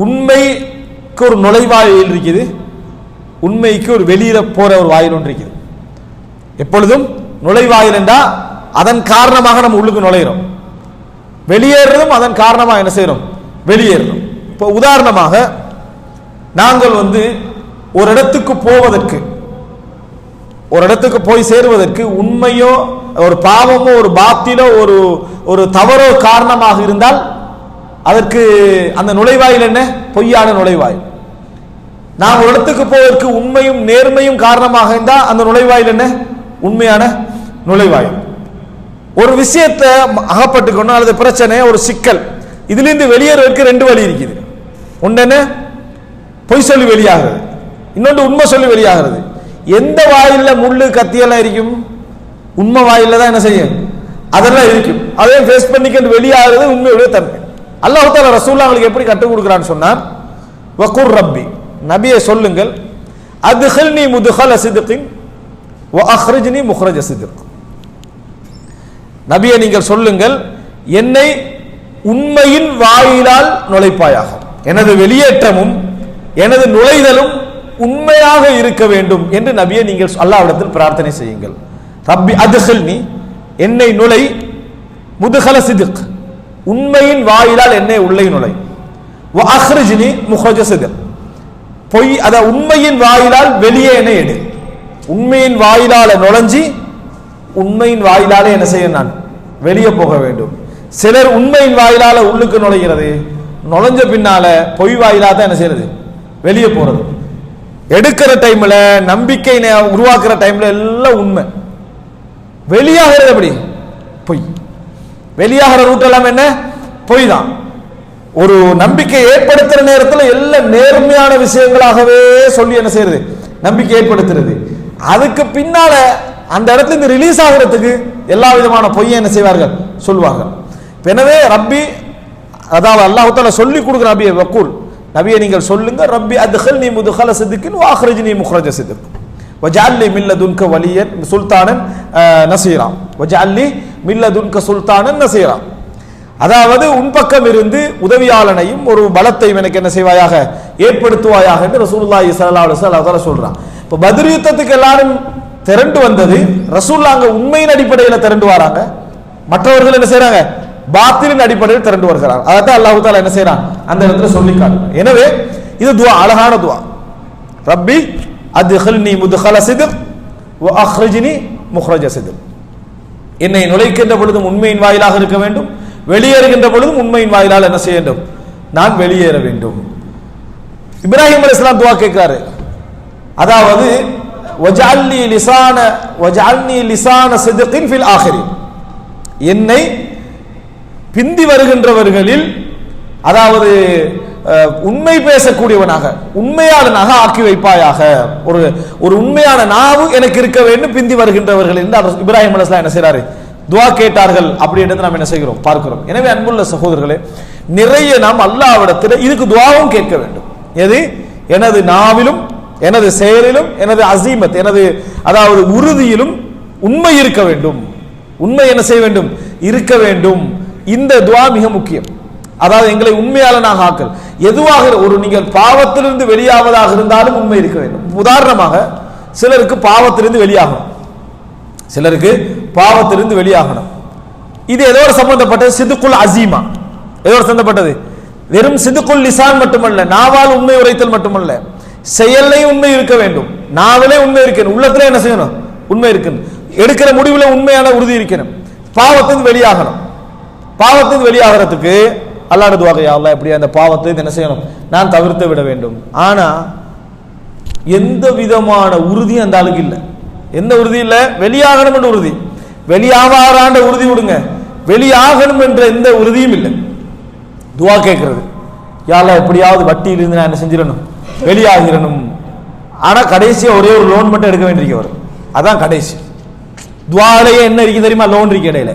உண்மைக்கு ஒரு நுழைவாயில் இருக்குது, உண்மைக்கு ஒரு வெளியில போற ஒரு வாயில் ஒன்று இருக்குது. எப்பொழுதும் நுழைவாயில் என்றா அதன் காரணமாக நம்ம உள்ளுக்கு நுழைகிறோம், வெளியேறதும் அதன் காரணமாக என்ன செய்யறோம், வெளியேறணும். இப்போ உதாரணமாக நாங்கள் வந்து ஒரு இடத்துக்கு போவதற்கு, ஒரு இடத்துக்கு போய் சேருவதற்கு உண்மையோ ஒரு பாவமோ ஒரு பாத்திலோ ஒரு தவறோ காரணமாக இருந்தால் அதற்கு அந்த நுழைவாயில் என்ன, பொய்யான நுழைவாயில். நாம் ஒரு இடத்துக்கு போவதற்கு உண்மையும் நேர்மையும் காரணமாக இருந்தால் அந்த நுழைவாயில் என்ன, உண்மையான நுழைவாயில். ஒரு விஷயத்தை அகப்பட்டுக்கணும், அல்லது பிரச்சனை ஒரு சிக்கல், இதிலிருந்து வெளியேறதுக்கு 2 வழி இருக்குது. ஒன்று என்ன, பொய் சொல்லி வெளியாகிறது, இன்னொன்று உண்மை சொல்லி வெளியாகிறது. எந்த வாயில முள்ளு கத்தியெல்லாம் இருக்கும், உண்மை வாயில தான் என்ன செய்யும் அதெல்லாம் இருக்கும். அதையும் ஃபேஸ் பண்ணிக்கிட்டு வெளியாகிறது உண்மையுடைய தன்மை. அல்லாஹ் தஆலா ரசூலுல்லாஹ்வுக்கு எப்படி கற்றுக் கொடுக்குறான்னு சொன்னார், வகுர் ரப்பி, நபியை சொல்லுங்கள், அத்ஹில்னி முத்ஹல சித்கின் வ அக்ரிஜ்னி முக்ரஜ சித்க். நபியை நீங்கள் சொல்லுங்கள், என்னை உண்மையின் வாயிலால் நுழைப்பாயாக, எனது வெளியேற்றமும் எனது நுழைதலும் உண்மையாக இருக்க வேண்டும் என்று நபியை நீங்கள் அல்லாஹ்விடத்தில் பிரார்த்தனை செய்யுங்கள். ரப்பி அத்ஹில்னி, என்னை நுழை, முத்ஹல சித்க், உண்மையின் வாயிலால் என்னை உள்ளே நுழை, வ அக்ரிஜ்னி முக்ரஜ சித்க், பொய் அத உண்மையின் வாயிலால் வெளியே என்னை எடு. உண்மையின் வாயிலால நுழைஞ்சி உண்மையின் வாயிலாலே என்ன செய்ய, நான் வெளியே போக வேண்டும். சிலர் உண்மையின் வாயிலால உள்ளுக்கு நுழைகிறது, நுழைஞ்ச பின்னால பொய் வாயிலா தான் என்ன செய்யறது, வெளியே போறது. எடுக்கிற டைம்ல நம்பிக்கை உருவாக்குற டைம்ல எல்லாம் உண்மை, வெளியாகிறது எப்படி, பொய். வெளியாகிற ரூட் எல்லாம் என்ன, பொய் தான். ஒரு நம்பிக்கை ஏற்படுத்துற நேரத்தில் எல்லாம் நேர்மையான விஷயங்களாகவே சொல்லி என்ன செய்யறது, நம்பிக்கை ஏற்படுத்துறது. அதுக்கு பின்னால அந்த இடத்துல இருந்து ரிலீஸ் ஆகிறதுக்கு எல்லா விதமான பொய்யை என்ன செய்வார்கள், சொல்வார்கள். எனவே ரப்பி, அதாவது அல்லாஹ் தஆலா சொல்லி கொடுக்குற நபியை வக்கூல், நபியை நீங்கள் சொல்லுங்க, ரப்பி அத்ஹில்னி முத்ஹல சித்கின் வ அக்ரிஜ்னி முக்ரஜ சித்க் வஜஅல்லி மின் லதுன்க வலியன் சுல்தானன் நஸீரா வஜஅல்லி மின் லதுன்க சுல்தானன் நஸீரா. அதாவது உன் பக்கம் இருந்து உதவியாளனையும் ஒரு பலத்தையும் எனக்கு என்ன செய்வாயாக, ஏற்படுத்துவாயாக என்று ரசூலுல்லாஹி ஸல்லல்லாஹு அலைஹி வஸல்லம் சொல்றான். இப்ப பத்ர் யுத்தத்துக்கு எல்லாரும் திரண்டு வந்தது, ரசூலுல்லாஹ் அங்க உண்மையின் அடிப்படையில் திரண்டு வராங்க, மற்றவர்கள் என்ன செய்யறாங்க, பாத்திலின் அடிப்படையில் திரண்டு வருகிறார். அதான் அல்லாஹ் தஆலா என்ன செய்யறான், அந்த இடத்துல சொல்லி காட்டுறான். எனவே இது துஆ, அழகான துஆ. ரப்பி அத்ஹில்னி முத்ஹல சித்க் வ அக்ரிஜ்னி முக்ரஜ சித்க், என்னை நுழைக்கின்ற பொழுதும் உண்மையின் வாயிலாக இருக்க வேண்டும், வெளியேறுகின்ற பொழுதும் உண்மையின் வாயிலால் என்ன செய்ய வேண்டும், நான் வெளியேற வேண்டும். இப்ராஹிம் அலைஹிஸ்ஸலாம் துஆ கேட்கிறாரு, அதாவது வஜஅல்னி லிசான சித்கின் ஃபில் ஆகிரின், என்னை பிந்தி வருகின்றவர்களில், அதாவது உண்மை பேசக்கூடியவனாக உண்மையாளனாக ஆக்கி வைப்பாயாக. ஒரு உண்மையான நாவு எனக்கு இருக்க வேண்டும் பிந்தி வருகின்றவர்கள் என்று இப்ராஹிம் அலைஹிஸ்ஸலாம் என்ன செய்றாரு, துஆ கேட்டார்கள். அப்படி என்று நாம் என்ன செய்கிறோம், பார்க்கிறோம். எனவே அன்புள்ள சகோதரர்களே, நிறைய நாம் அல்லாஹ்விடத்தில் இதுக்கு துஆவும் கேட்க வேண்டும். எது, எனது நாவிலும் எனது செயலிலும் எனது அசீமத், எனது அதாவது உறுதியிலும் உண்மை இருக்க வேண்டும். உண்மை என்ன செய்ய வேண்டும், இருக்க வேண்டும். இந்த துஆ மிக முக்கியம். அதாவது எங்களை உண்மையாளனாக ஆக்கல். எதுவாக ஒரு நீங்கள் பாவத்திலிருந்து வெளியாவதாக இருந்தாலும் உண்மை இருக்க வேண்டும். உதாரணமாக சிலருக்கு பாவத்திலிருந்து வெளியாகணும், சிலருக்கு பாவத்திலிருந்து வெளியாகணும். இது எதோடு சம்பந்தப்பட்டது, சிதுக்குல் அசீமா, எதோடு சம்பந்தப்பட்டது, வெறும் சிதுக்குல் லிசான் மட்டுமல்ல, நாவால் உண்மை உரைத்தல் மட்டுமல்ல, செயல்லையும் உண்மை இருக்க வேண்டும். நாவிலே உண்மை இருக்கணும், உள்ளத்திலே என்ன செய்யணும், உண்மை இருக்கணும், எடுக்கிற முடிவுல உண்மையான உறுதி இருக்கணும். பாவத்திலிருந்து வெளியாகணும். பாவத்திலிருந்து வெளியாகிறதுக்கு அல்லாஹ் துஆ, யா அல்லாஹ் எப்படியா அந்த பாவத்தை என்ன செய்யணும், நான் தவிர்த்து விட வேண்டும். ஆனா எந்த விதமான உறுதி அந்த ஆளுக்கு இல்லை. எந்த உறுதி இல்லை, வெளியாகணும் என்ற உறுதி, வெளியாவாராண்ட உறுதி விடுங்க, வெளியாகணும் என்ற எந்த உறுதியும் இல்லை. துஆ கேட்கிறது, யா அல்லாஹ் எப்படியாவது வட்டியிலிருந்து நான் என்ன செஞ்சிடணும், வெளியாகிடணும். ஆனா கடைசியா ஒரே ஒரு லோன் மட்டும் எடுக்க வேண்டியிருக்க வரும். அதான் கடைசி துஆலையே என்ன இருக்கு தெரியுமா, லோன் இருக்கு இடையில.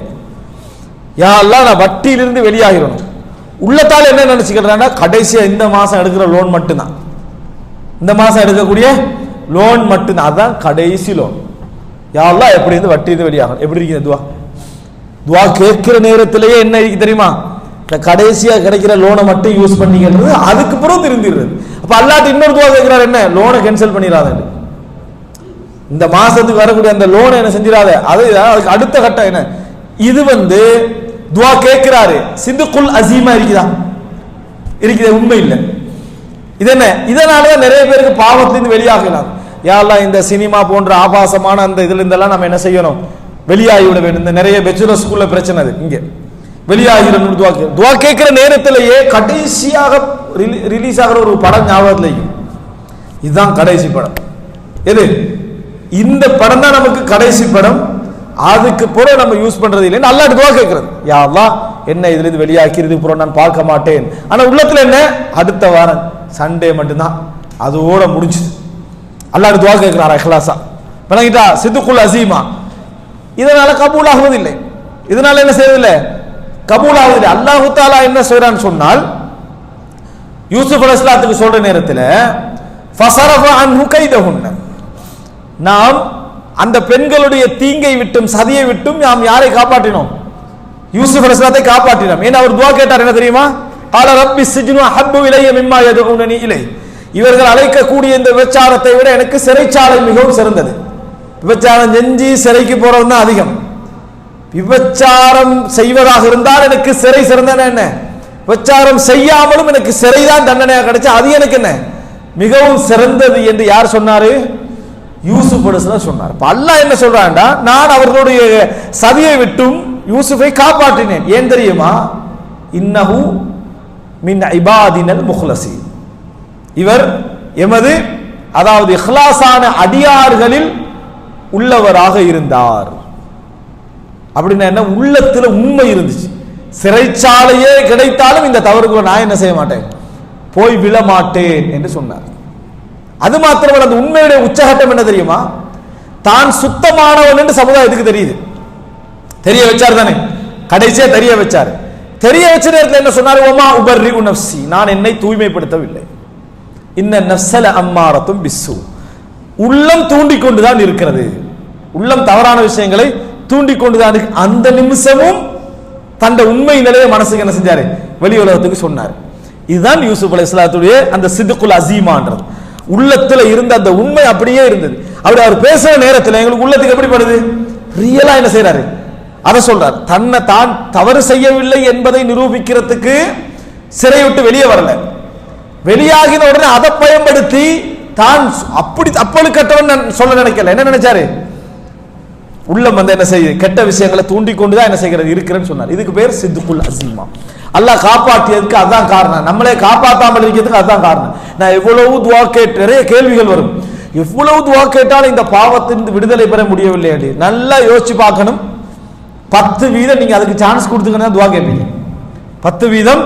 யா அல்லாஹ் நான் வட்டியிலிருந்து வெளியாகிடணும். உள்ளத்தால் என்ன நினைச்சுக்கிறான்னா, கடைசியா இந்த மாசம் எடுக்கிற லோன் மட்டும்தான், இந்த மாசம் எடுக்கக்கூடிய லோன் மட்டும்தான், அதான் கடைசி லோன். யா அல்லாஹ் எப்படி இருந்து வட்டி இருந்து வெளியாகணும். எப்படி இருக்குது துஆ? துஆ கேட்கிற நேரத்திலேயே என்ன இருக்கு தெரியுமா, கடைசியா கிடைக்கிற லோனை மட்டும் யூஸ் பண்ணிக்கிறது, அதுக்கு பிறகு திருந்திடுறது. அப்ப அல்லாஹ் இன்னொரு துஆ கேட்கிறார், என்ன, லோனை கேன்சல் பண்ணிடாத, இந்த மாசத்துக்கு வரக்கூடிய அந்த லோனை என்ன செஞ்சிடாத. அதுக்கு அடுத்த கட்டம் என்ன, இது துஆ கேட்கிறாரு, சிதுக்குல் அசீமா இருக்குதா, இருக்குது, உண்மை இல்லை. இது என்ன, இதனாலதான் நிறைய பேருக்கு பாவத்திலிருந்து வெளியாகலாம். யா அல்லாஹ் இந்த சினிமா போன்ற ஆபாசமான அந்த இதுல இருந்தெல்லாம் நம்ம என்ன செய்யணும், வெளியாகிவிட வேண்டும். இந்த நிறைய பெச்சுலர் ஸ்கூல்ல பிரச்சனை அது, இங்க வெளியாகிடணும். துஆ கேட்கிற நேரத்திலேயே கடைசியாக ரிலீஸ் ஆகிற ஒரு படம் ஞாபகத்துல, இதுதான் கடைசி படம். எது, இந்த படம் தான் நமக்கு கடைசி படம், அதுக்கு பிறகு நம்ம யூஸ் பண்றது இல்லைன்னு அல்லாஹ் துஆ கேட்கிறது. யா அல்லாஹ் என்ன இதுல இருந்து வெளியாக்கிறது பிறகு நான் பார்க்க மாட்டேன். ஆனா உள்ளத்துல என்ன, அடுத்த வாரம் சண்டே மட்டும்தான், அதோட முடிஞ்சு. அல்லாஹ் துஆ கேட்கிறாரா இஹ்லாஸா, விளங்கிட்டா, சிதுக்குல் அசீமா. இதனால கபூல் ஆகுவதில்லை. இதனால என்ன செய்யறதில்லை, கபூலாகுது. அல்லாஹு தாலா என்ன செய்றான்னு சொன்னால், யூசுப் அலைஹிஸ்ஸலாத்துக்கு சொல்ற நேரத்தில் ஃபஸரஃப அன்ஹு கைதஹுன்ன, நாம் அந்த பெண்களுடைய தீங்கை விட்டும் சதியை விட்டும் நாம் யாரை காப்பாற்றினோம்? யூசுப் அலைஹிஸ்ஸலாத்தை காப்பாற்றினோம். ஏன்னா அவர் துஆ கேட்டார், என்ன தெரியுமா? قال رب السجن احب الي مما يدعونني اليه. இவர்கள் அழைக்கக்கூடிய இந்த விபச்சாரத்தை விட எனக்கு சிறைச்சாலை மிகவும் சிறந்தது. விபச்சாரம் செஞ்சு சிறைக்கு போறவன் தான் அதிகம். விபச்சாரம் செய்வதாக இருந்தால் எனக்கு சிறை சிறந்தன என்ன, விபச்சாரம் செய்யாமலும் எனக்கு சிறைதான் தண்டனையாக கிடைச்சா அது எனக்கு என்ன மிகவும் சிறந்தது என்று யார் சொன்னாரு? யூசுப் அலைஹிஸ்ஸலாம் சொன்னார். இப்ப அல்லாஹ் என்ன சொல்றான்டா, நான் அவர்களுடைய சதியை விட்டும் யூசுஃபை காப்பாற்றினேன். ஏன் தெரியுமா? இன்னஹு மின் இபாதினல் முஹ்லஸீன், இவர் எமது அதாவது இஹ்லாஸான அடியார்களில் உள்ளவராக இருந்தார். அப்படின்னா என்ன? உள்ளத்துல உண்மை இருந்துச்சு. சிறைச்சாலையே கிடைத்தாலும் இந்த தவறுக்கு நான் என்ன செய்ய மாட்டேன், போய் விழ மாட்டேன் என்று சொன்னார். அது மாத்திரமல்ல, அந்த உண்மையுடைய உச்சகட்டம் என்ன தெரியுமா? தான் சுத்தமானவன் என்று சமுதாயத்துக்கு தெரியுது. தெரிய வச்சார் தானே, கடைசியா தெரிய வச்சார். தெரிய வச்ச நேரத்தில் என்ன சொன்னார்? ஒமா உபர்ரிஉ நஃப்ஸி, நான் என்னை தூய்மைப்படுத்தவில்லை. இன்ன நஃப்ஸல அம்மாரத்தும் பிஸ்ஸூ, உள்ளம் தூண்டிக்கொண்டுதான் இருக்கிறது. உள்ளம் தவறான விஷயங்களை தூண்டிக்கொண்டுதான். அந்த நிமிஷமும் தந்த உண்மை நிலையை மனசுக்கு என்ன செஞ்சாரு? வெளி உலகத்துக்கு சொன்னார். இதுதான் யூசுப் அலைஹிஸ்ஸலாத்துடைய அந்த சிதுக்குல் அஸீமான்றது. உள்ளத்துல இருந்த அந்த உண்மை அப்படியே இருந்தது. அவர் பேசுற நேரத்தில் எங்களுக்கு உள்ளத்துக்கு எப்படி படுது? ரியலா என்ன செய்யறாரு? அதை சொல்றார். தன்னை தான் தவறு செய்யவில்லை என்பதை நிரூபிக்கிறதுக்கு சிறை விட்டு வெளியே வரல. வெளியாகின உடனே அதை பயன்படுத்தி தான் அப்படி அப்பழுக்கட்டவன் சொல்ல நினைக்கல. என்ன நினைச்சாரு? உள்ளம் வந்து என்ன செய்யுது? கெட்ட விஷயங்களை தூண்டிக்கொண்டுதான் என்ன செய்கிறது இருக்கிறேன்னு சொன்னார். இதுக்கு பேர் சித்துக்குல் அஸீமா. அல்லாஹ் காப்பாற்றியதுக்கு அதான் காரணம். நம்மளே காப்பாற்றாமல் இருக்கிறதுக்கு அதான் காரணம். நான் எவ்வளவு துவா கேட்டு, நிறைய கேள்விகள் வரும். எவ்வளவு துவா கேட்டாலும் இந்த பாவத்திலிருந்து விடுதலை பெற முடியவில்லை அப்படி நல்லா யோசிச்சு பார்க்கணும். 10% நீங்க அதுக்கு சான்ஸ் கொடுத்துக்கணும் துவா கேட்பீங்க. 10%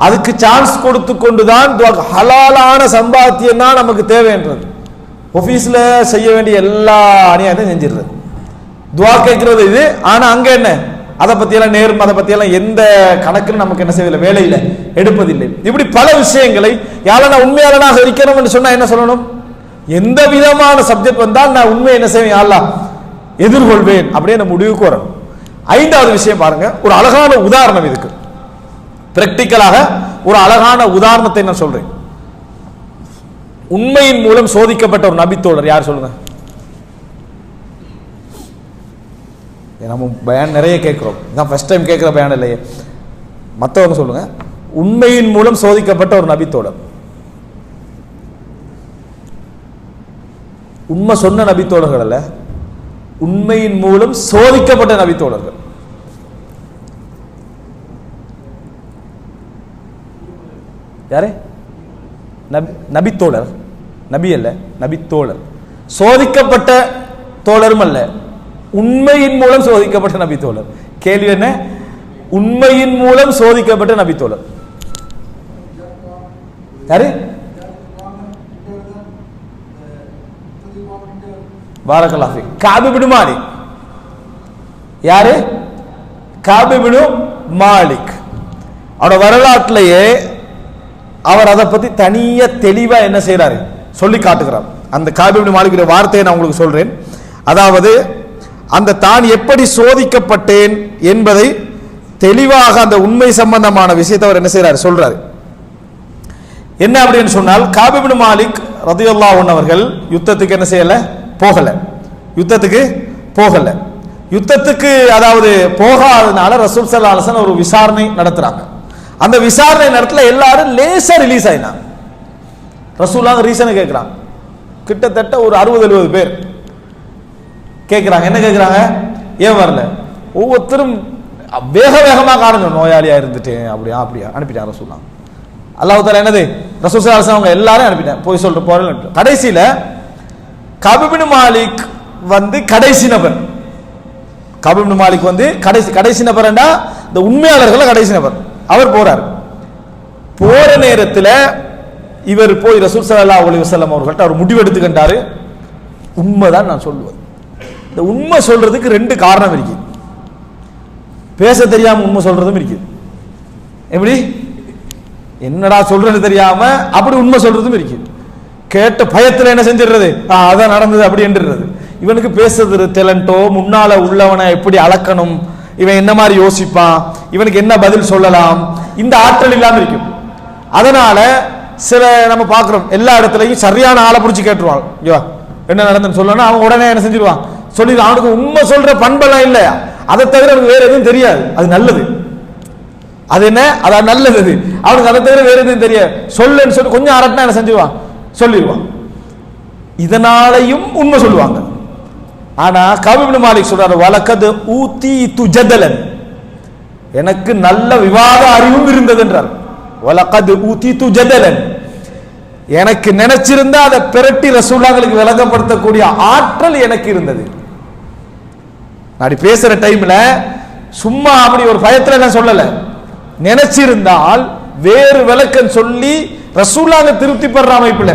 அதுக்கு சான்ஸ் கொடுத்து கொண்டுதான் துவா. ஹலாலான சம்பாத்தியம் தான் நமக்கு தேவைன்றது. ஆபீஸ்ல செய்ய வேண்டிய எல்லா அநியாயத்தையும் செஞ்சிடுறது, துவா கேட்கிறது இது. ஆனா அங்க என்ன, அதை பத்தியெல்லாம் நேர்மை, அதை பத்தியெல்லாம் எந்த கணக்குன்னு நமக்கு என்ன செய்யவில்லை, வேலையில எடுப்பதில்லை. இப்படி பல விஷயங்களை யாரும் நான் உண்மையாளனாக இருக்கிறோம் என்று சொன்னா என்ன சொல்லணும்? எந்த விதமான சப்ஜெக்ட் வந்தால் நான் உண்மை என்ன செய்வேன், அல்லாஹ் எதிர்கொள்வேன் அப்படியே நம்ம முடிவுக்கு வரணும். 5வது விஷயம் பாருங்க, ஒரு அழகான உதாரணம் இதுக்கு. பிராக்டிக்கலாக ஒரு அழகான உதாரணத்தை நான் சொல்றேன். உண்மையின் மூலம் சோதிக்கப்பட்ட ஒரு நபித்தோழர் யார் சொல்லுங்க? நம்ம பயான் நிறைய கேட்கிறோம், இதான் ஃபர்ஸ்ட் டைம் கேட்கிற பயான் இல்லையே. மற்றவங்க சொல்லுங்க, உண்மையின் மூலம் சோதிக்கப்பட்ட ஒரு நபித்தோழர். உண்மை சொன்ன நபித்தோழர்கள் அல்ல, உண்மையின் மூலம் சோதிக்கப்பட்ட நபித்தோழர்கள். யாரு? நபித்தோழர், நபி அல்ல, நபித்தோழர். சோதிக்கப்பட்ட தோழரும் அல்ல, உண்மையின் மூலம் சோதிக்கப்பட்ட நபித்தோழர். கேள்வி என்ன? உண்மையின் மூலம் சோதிக்கப்பட்ட நபித்தோழர் யாரு? பாரக்கல்லாஹு ஃபீக். கஅப் இப்னு மாலிக். யாரு? கஅப் இப்னு மாலிக். அவரோட வரலாற்றிலேயே அவர் அதை பத்தி தனியா தெளிவா என்ன செய்யறாரு சொல்லி காட்டுகிறார். அந்த கஅப் இப்னு மாலிக்குடைய வார்த்தையை நான் உங்களுக்கு சொல்றேன். அதாவது அந்த தான் எப்படி சோதிக்கப்பட்டேன் என்பதை தெளிவாக அந்த உண்மை சம்பந்தமான விஷயத்தை அவர் என்ன செய்யறாரு சொல்றாரு. என்ன அப்படின்னு சொன்னால், கஅப் இப்னு மாலிக் ரலியல்லாஹு அன்ஹு அவர்கள் யுத்தத்துக்கு என்ன செய்யல, போகல. யுத்தத்துக்கு போகல. யுத்தத்துக்கு அதாவது போகாதனால ரசூல் ஸல்லல்லாஹு அலைஹி வஸல்லம் ஒரு விசாரணை நடத்துறாங்க. அந்த விசாரணை நடத்தல எல்லாரும் லேசா ரிலீஸ் ஆயினாங்க. ரசூலுல்லாஹ் ரீசன் கேட்கிறாங்க. கிட்டத்தட்ட ஒரு 60-70 பேர் கேட்கிறாங்க. என்ன கேட்கிறாங்க? ஏன் வரல? ஒவ்வொருத்தரும் வேக வேகமாக காரணம், நோயாளியா இருந்துட்டேன் அப்படியா அப்படியா அனுப்பிட்டாங்க ரசூலுல்லாஹ். அல்லாஹ் தஆலா என்னது, ரசூல் ஸல்லல்லாஹு அலைஹி வஸல்லம் அவங்க எல்லாரும் அனுப்பிட்டாங்க, போய் சொல்லிட்டு போறேன். கடைசியில கஅப் இப்னு மாலிக் வந்து கடைசி நபர். கஅப் இப்னு மாலிக் வந்து கடைசி நபர்னா இந்த உண்மையாளர்கள கடைசி நபர். அவர் போறார். போற நேரத்தில் இவர் போய் ரசூல் ஸல்லல்லாஹு அலைஹி வஸல்லம் அவர்கள்ட்ட அவர் முடிவெடுத்து கண்டாரு, உண்மைதான் நான் சொல்லுவது. இந்த உண்மை சொல்றதுக்கு 2 காரணம் இருக்கு. பேச தெரியாம உண்மை சொல்றதும் இருக்குது. எப்படி என்னடா சொல்றது தெரியாம அப்படி உண்மை சொல்றதும் இருக்குது. கேட்ட பயத்துல என்ன செஞ்சிடுறது, அதான் நடந்தது அப்படி என்றது. இவனுக்கு பேசுறது டேலண்டோ, முன்னால உள்ளவனை எப்படி அளக்கணும், இவன் என்ன மாதிரி யோசிப்பான், இவனுக்கு என்ன பதில் சொல்லலாம், இந்த ஆற்றல் இல்லாம இருக்கும். அதனால சில நம்ம பார்க்கிறோம் எல்லா இடத்துலையும் சரியான ஆளை பிடிச்சி கேட்டுருவான். என்ன நடந்துன்னு சொல்லணும், அவன் உடனே என்ன செஞ்சிருவான் சொல்லி. அவனுக்கு உண்மை சொல்ற பண்பெல்லாம் இல்லையா, அதை தவிர அவனுக்கு வேற எதுவும் தெரியாது. அது நல்லது, அது என்ன அதான் நல்லது. அவனுக்கு அதை தவிர வேற எதுவும் தெரியாது. சொல்லுன்னு சொல்லி கொஞ்சம் அரட்டினா என்ன செஞ்சிருவான் சொல்லிடுவான். இதனாலையும் உண்மை சொல்லுவாங்க. ஆனா கஅப் இப்னு மாலிக் சொல்றாரு, வலக்கத் ஊதீது ஜதலன், எனக்கு நல்ல விவாத அறிவும் இருந்தது என்றார். வலக்கத் ஊதீது ஜதலன், எனக்கு நினைச்சிருந்தா அதை பிரட்டி ரசூலுல்லாஹ்களுக்கு விளங்கப்படுத்தக்கூடிய ஆற்றல் எனக்கு இருந்தது. அப்படி பேசுற டைம்ல சும்மா அப்படி ஒரு பயத்துல நான் சொல்லல, நினைச்சிருந்தால் வேறு விளக்கம் சொல்லி ரசூலுல்லாஹ் திருப்தி படுற அமைப்புல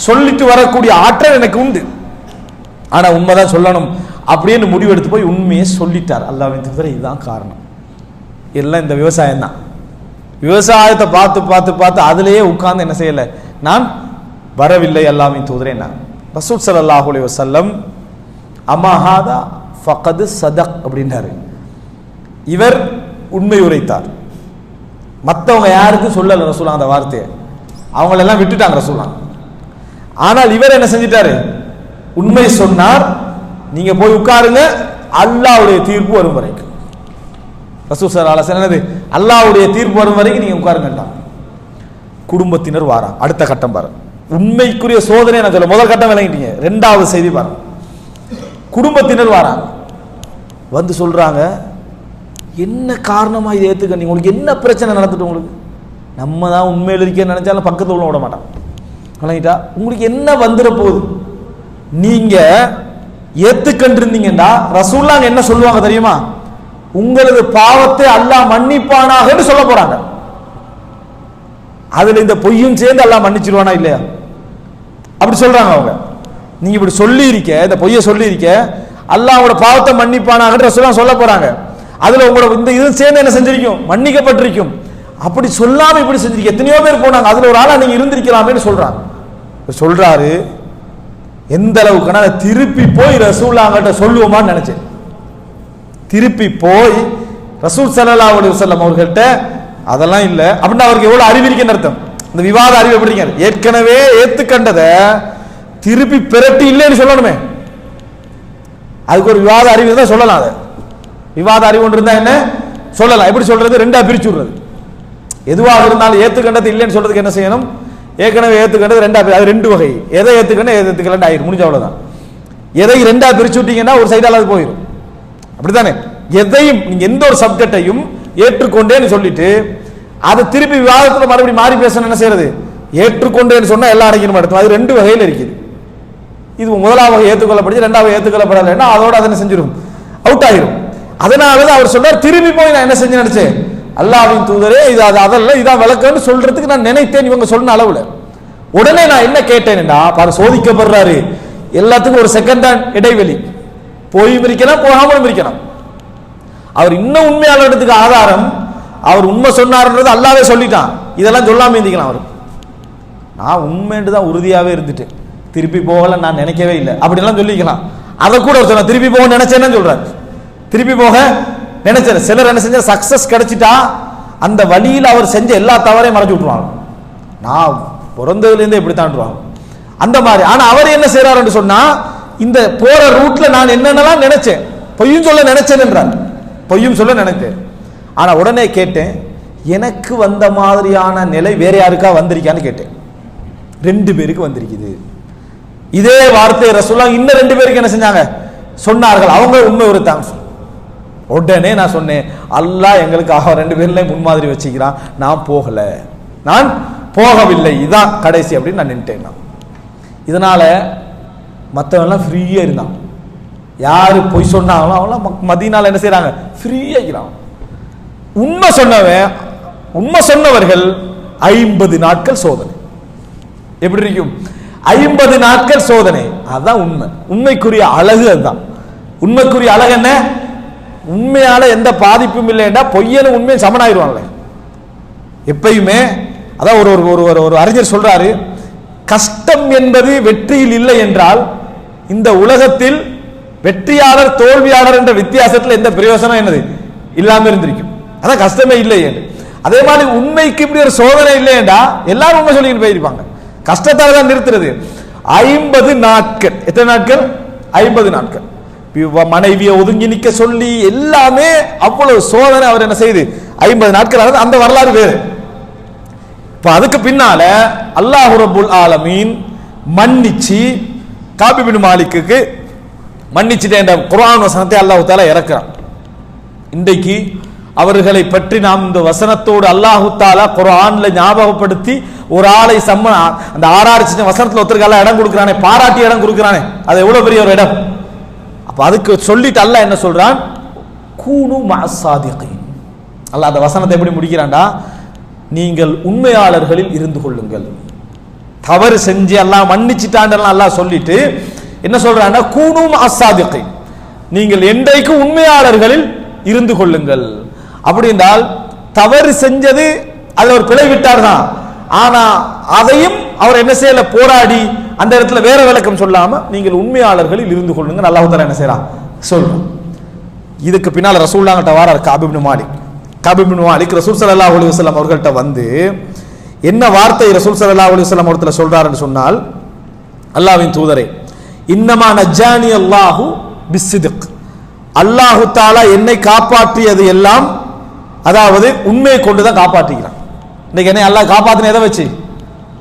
சொல்லிட்டு வரக்கூடிய ஆற்றல் எனக்கு உண்டு. ஆனா உண்மைதான் சொல்லணும் அப்படின்னு முடிவெடுத்து போய் உண்மையை சொல்லிட்டார். அல்லாஹ்வின் தூதரே இதுதான் காரணம். எல்லாம் இந்த விவசாயம் தான். விவசாயத்தை பார்த்து பார்த்து பார்த்து அதிலேயே உட்கார்ந்து என்ன செய்யல, நான் வரவில்லை அல்லாஹ்வின் தூதரே. நான் ரசூல் ஸல்லல்லாஹு அலைஹி வஸல்லம் அமாஹாதா ஃபகத் சதக் அப்படின்றாரு. இவர் உண்மை உரைத்தார். மற்றவங்க யாருக்கும் சொல்லல ரசூலுல்லாஹ் அந்த வார்த்தையை, அவங்களெல்லாம் விட்டுட்டாங்க ரசூலுல்லாஹ். ஆனால் இவர் என்ன செஞ்சிட்டாரு, உண்மை சொன்னார். நீங்க போய் உட்காருங்க, அல்லாஹ்வுடைய தீர்ப்பு வரும் வரைக்கும். ரசூல் ஸல்லல்லாஹு அலைஹி வஸல்லம் என்னது, அல்லாஹ்வுடைய தீர்ப்பு வரும் வரைக்கும் நீங்க உட்காருங்கடா. குடும்பத்தினர் வாராங்க. அடுத்த கட்டம் பாருங்க, உண்மைக்குரிய சோதனை நான் சொல்ல முதல் கட்டம் விளங்கிட்டீங்க. ரெண்டாவது செய்தி பாருங்க, குடும்பத்தினர் வாராங்க. வந்து சொல்றாங்க, என்ன காரணமா இதை ஏத்துக்க, நீங்க உங்களுக்கு என்ன பிரச்சனை நடந்துட்டு, உங்களுக்கு நம்ம தான் உண்மையில் இருக்கேன்னு நினைச்சாலும் பக்கத்துல உள்ள விட மாட்டான். விளங்கிட்டா, உங்களுக்கு என்ன வந்துட போகுது, நீங்க ஏத்துக்கண்டிருந்தீங்கன்னா ரசூலுல்லாஹ் என்ன சொல்லுவாங்க தெரியுமா, உங்களது பாவத்தை அல்லாஹ் மன்னிப்பானாக சொல்ல போறாங்க. அதுல இந்த பொய்யும் சேர்ந்து அல்லாஹ் மன்னிச்சிருவானா இல்லையா அப்படி சொல்றாங்க அவங்க. நீங்க இப்படி சொல்லி இருக்க, இந்த பொய்யை சொல்லி இருக்க, அல்லாஹ்வோட பாவத்தை மன்னிப்பானாக ரசூலுல்லாஹ் சொல்ல போறாங்க. அதுல உங்களோட இந்த இது சேர்ந்து என்ன செஞ்சிருக்கும், மன்னிக்கப்பட்டிருக்கும். அப்படி சொல்லாம இப்படி செஞ்சிருக்க எத்தனையோ பேர் போனாங்க, அதுல ஒரு ஆளா நீங்க இருந்திருக்கலாமேன்னு சொல்றாங்க. சொல்றாரு, எந்த அளவுக்கு நான் திருப்பி போய் ரசூலுல்லாஹ்கிட்ட சொல்லுவோமான்னு நினைச்சேன். திருப்பி போய் ரசூல் ஸல்லல்லாஹு அலைஹி வஸல்லம் அவர்கள்ட்ட அதெல்லாம் இல்லை அப்படின்னா அவருக்கு எவ்வளவு அறிவு இருக்குன்னு அர்த்தம். இந்த விவாத அறிவு எப்படிங்க, ஏற்கனவே ஏத்துக்கண்டதை திருப்பி பிரட்டி இல்லைன்னு சொல்லணுமே, அதுக்கு ஒரு விவாத அறிவு தான் சொல்லலாம். அதை விவாத அறிவு ஒன்று இருந்தா என்ன சொல்லலாம். எப்படி சொல்றது, ரெண்டா பிரிச்சு விடுறது. எதுவாக இருந்தாலும் ஏத்துக்கண்டது இல்லைன்னு சொல்றதுக்கு என்ன செய்யணும், ஏற்கனவே ஏத்துக்கண்டது ரெண்டா, அது ரெண்டு வகை. எதை ஏத்துக்கணும் எதை ஏத்துக்கலன்னு ஆயிரும், முடிஞ்ச அவ்வளவுதான். எதை ரெண்டா பிரிச்சு விட்டீங்கன்னா ஒரு சைடால அது போயிடும். அப்படித்தானே, எதையும் நீங்க எந்த ஒரு சப்ஜெக்டையும் ஏற்றுக்கொண்டேன்னு சொல்லிட்டு அதை திருப்பி விவாதத்தில் மறுபடியும் மாறி பேசணும் என்ன செய்யறது, ஏற்றுக்கொண்டேன்னு சொன்னா எல்லா அடங்கிடும் எடுத்து. அது ரெண்டு வகையில் இருக்குது. இது முதலாவது வகை ஏற்றுக்கொள்ளப்படுது, ரெண்டாவது ஏற்றுக்கொள்ளப்படலைன்னா அதோட அதை என்ன செஞ்சிடும், அவுட் ஆயிரும். அதனாலதான் அவர் சொல்றார், திரும்பி போய் நான் என்ன செஞ்சு நினைச்சேன், அல்லாஹ்வின் தூதரே இது அதெல்லாம் இதான் விளக்கம்னு சொல்றதுக்கு நான் நினைத்தேன் இவங்க சொன்ன அளவுல. உடனே நான் என்ன கேட்டேன்டா, பாரு சோதிக்கப்படுறாரு, எல்லாத்துக்கும் ஒரு செகண்ட் தான் இடைவெளி, போயும் இருக்கலாம் போகாமலும் இருக்கலாம். அவர் இன்னும் உண்மையாளர்களுக்கு ஆதாரம், அவர் உண்மை சொன்னார்ன்றது அல்லாவே சொல்லிட்டான், இதெல்லாம் சொல்லாம இருந்திக்கலாம். அவர் நான் உண்மைன்னு தான் உறுதியாவே இருந்துட்டு திருப்பி போகல நான் நினைக்கவே இல்லை அப்படிலாம் சொல்லிக்கலாம். அதை கூட அவர் சொன்னார், திருப்பி போக நினைச்சேன்னு சொல்றாரு. திருப்பி போக நினைச்சாரு. சிலர் என்ன செஞ்ச சக்சஸ் கிடைச்சிட்டா அந்த வழியில் அவர் செஞ்ச எல்லா தவறையும் மறைச்சு விட்டுருவாங்க. நான் பிறந்ததுலேருந்தே இப்படித்தான்டுவாங்க அந்த மாதிரி. ஆனா அவர் என்ன செய்யறாரு சொன்னா, இந்த போற ரூட்ல நான் என்னென்னலாம் நினைச்சேன், பொய்யும் சொல்ல நினைச்சேன் என்றார். பொய்யும் சொல்ல நினைத்தேன். ஆனா உடனே கேட்டேன், எனக்கு வந்த மாதிரியான நிலை வேற யாருக்கா வந்திருக்கான்னு கேட்டேன். 2 பேருக்கு வந்திருக்குது. இதே வார்த்தை ரசூலுல்லாஹ் இன்னும் 2 பேருக்கு என்ன செஞ்சாங்க சொன்னார்கள். அவங்க உண்மை உரைத்தாங்க. உடனே நான் சொன்னேன், அல்லாஹ் எங்களுக்கு 2 பேர்லயும் முன்மாதிரி வச்சுக்கிறான், நான் போகல, நான் போகவில்லை, இதான் கடைசி அப்படின்னு நான் நின்ட்டேன். இதனால மற்றவெல்லாம் ஃப்ரீயா இருந்தான். யாரு பொய் சொன்னாங்களோ அவங்களாம் மதீனால என்ன செய்யறாங்க, ஃப்ரீயா இருக்கிறான். உண்மை சொன்னவர்கள் 50 நாட்கள் சோதனை. எப்படி இருக்கும், 50 நாட்கள் சோதனை. அதான் உண்மை. உண்மைக்குரிய அழகு அதுதான். உண்மைக்குரிய அழகு என்ன, உண்மையால எந்த பாதிப்பும் இல்லைன்னா பொய்யனும் உண்மையை சமனாயிருவாங்களே எப்பயுமே. அதான் ஒரு ஒரு ஒரு அறிஞர் சொல்றாரு, கஷ்டம் என்பது வெற்றியில் இல்லை என்றால் இந்த உலகத்தில் வெற்றியாளர் தோல்வியாளர் என்ற வித்தியாசத்தில் எந்த பிரயோசனம் என்னது இல்லாம இருந்திருக்கும். அதான் கஷ்டமே இல்லை என்று. அதே மாதிரி உண்மைக்கு இப்படி ஒரு சோதனை இல்லையேண்டா எல்லாரும் உண்மை சொல்லிட்டு போயிருப்பாங்க. கஷ்டத்தால தான் நிறுத்துறது. 50 நாட்கள். எத்தனை நாட்கள்? 50 நாட்கள். மனைவியை ஒதுங்கி நிக்க சொல்லி எல்லாமே அவ்வளவு சோதனை. அவர் என்ன செய்து 50 நாட்கள். அந்த வரலாறு வேறு. இப்ப அதுக்கு பின்னால அல்லாஹ் ரப்புல் ஆலமீன் மன்னிச்சு காபி பின் மாலிக்கு மன்னிச்சுட்டே என்ற குர்ஆன் வசனத்தை அல்லாஹ் தஆலா இறக்குறான். இன்றைக்கு அவர்களை பற்றி நாம் இந்த வசனத்தோடு அல்லாஹு தஆலா குர்ஆன்ல ஞாபகப்படுத்தி ஒரு ஆளை அந்த 6 வசனத்துல ஒருத்தருக்கு இடம் கொடுக்கிறானே, பாராட்டி இடம் கொடுக்கிறானே, அது எவ்வளவு பெரிய ஒரு இடம். அப்ப அதுக்கு சொல்லிட்டு அல்லாஹ் என்ன சொல்றான், கூனு மஅஸ்ஸாதிகீன். அல்லாஹ் அந்த வசனத்தை எப்படி முடிக்கிறான்டா, நீங்கள் உண்மையாளர்களில் இருந்து கொள்ளுங்கள். தவறு செஞ்சு அல்லாஹ் மன்னிச்சிட்டான்னு அல்லாஹ் சொல்லிட்டு என்ன சொல்றான்னா, கூனு மஅஸ்ஸாதிகீன், நீங்கள் என்றைக்கு உண்மையாளர்களில் இருந்து கொள்ளுங்கள். அப்படி என்றால் தவறு செஞ்சது அதுல ஒரு பிழை விட்டார் தான், ஆனா அதையும் அவர் என்ன செய்யல, போராடி அந்த இடத்துல வேற விளக்கம் சொல்லாம நீங்கள் உண்மையாளர்களில் இருந்து கொள்ளுங்க அல்லாஹ் தஆலா என்ன செய்றான் சொல்றான். இதுக்கு பின்னால ரசூலுல்லாஹ்ட்ட வாரார் காப் இப்னு மாலிக். காப் இப்னு மாலிக் ரசூல் ஸல்லல்லாஹு அலைஹி வஸல்லம் அவர்கள்ட்ட வந்து என்ன வார்த்தை ரசூல் ஸல்லல்லாஹு அலைஹி வஸல்லம் அவர்கள் சொல்றாருன்னு சொன்னால், அல்லாஹ்வின் தூதரே, இன்னமா நஜ்ஜானி அல்லாஹு பிஸ்ஸித்க், அல்லாஹு தஆலா என்னை காப்பாற்றியது எல்லாம் அதாவது உண்மையை கொண்டுதான் காப்பாற்றுகிறான். இன்னைக்கு என்னை அல்லாஹ் காப்பாற்றின எதை வச்சு?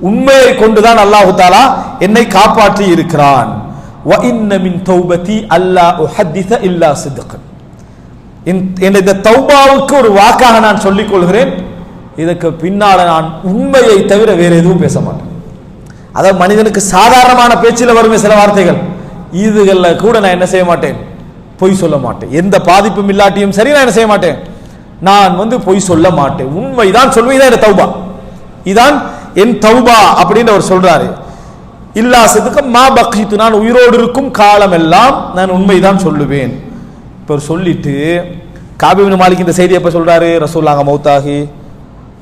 உண்மையை கொண்டுதான் அல்லாஹு தஆலா என்னை காப்பாற்றி இருக்கிறான். வ இன்ன மின் தௌபதி அல்லா உஹத்திஸ இல்லா சித்கன், இந்த தௌபாவுக்கு ஒரு வாக்காக நான் சொல்லிக் கொள்கிறேன், இதற்கு பின்னால நான் உண்மையை தவிர வேற எதுவும் பேச மாட்டேன். அதாவது மனிதனுக்கு சாதாரணமான பேச்சில் வருமே சில வார்த்தைகள், இதுகள்ல கூட நான் என்ன செய்ய மாட்டேன், பொய் சொல்ல மாட்டேன். எந்த பாதிப்பும் இல்லாட்டியும் சரி நான் என்ன செய்ய மாட்டேன், நான் பொய் சொல்ல மாட்டேன், உண்மைதான் சொல்வேன். இதான் என் தௌபா, இதான் என் தௌபா அப்படின்னு அவர் சொல்றாரு. இல்லா சிதுக்கம் மா பக்ஹித்து, நான் உயிரோடு இருக்கும் காலம் எல்லாம் நான் உண்மைதான் சொல்லுவேன். இப்போ சொல்லிட்டு காப் இப்னு மாலிக் இந்த செய்தி எப்ப சொல்றாரு, ரசூலுல்லாஹ் மௌத்தாகி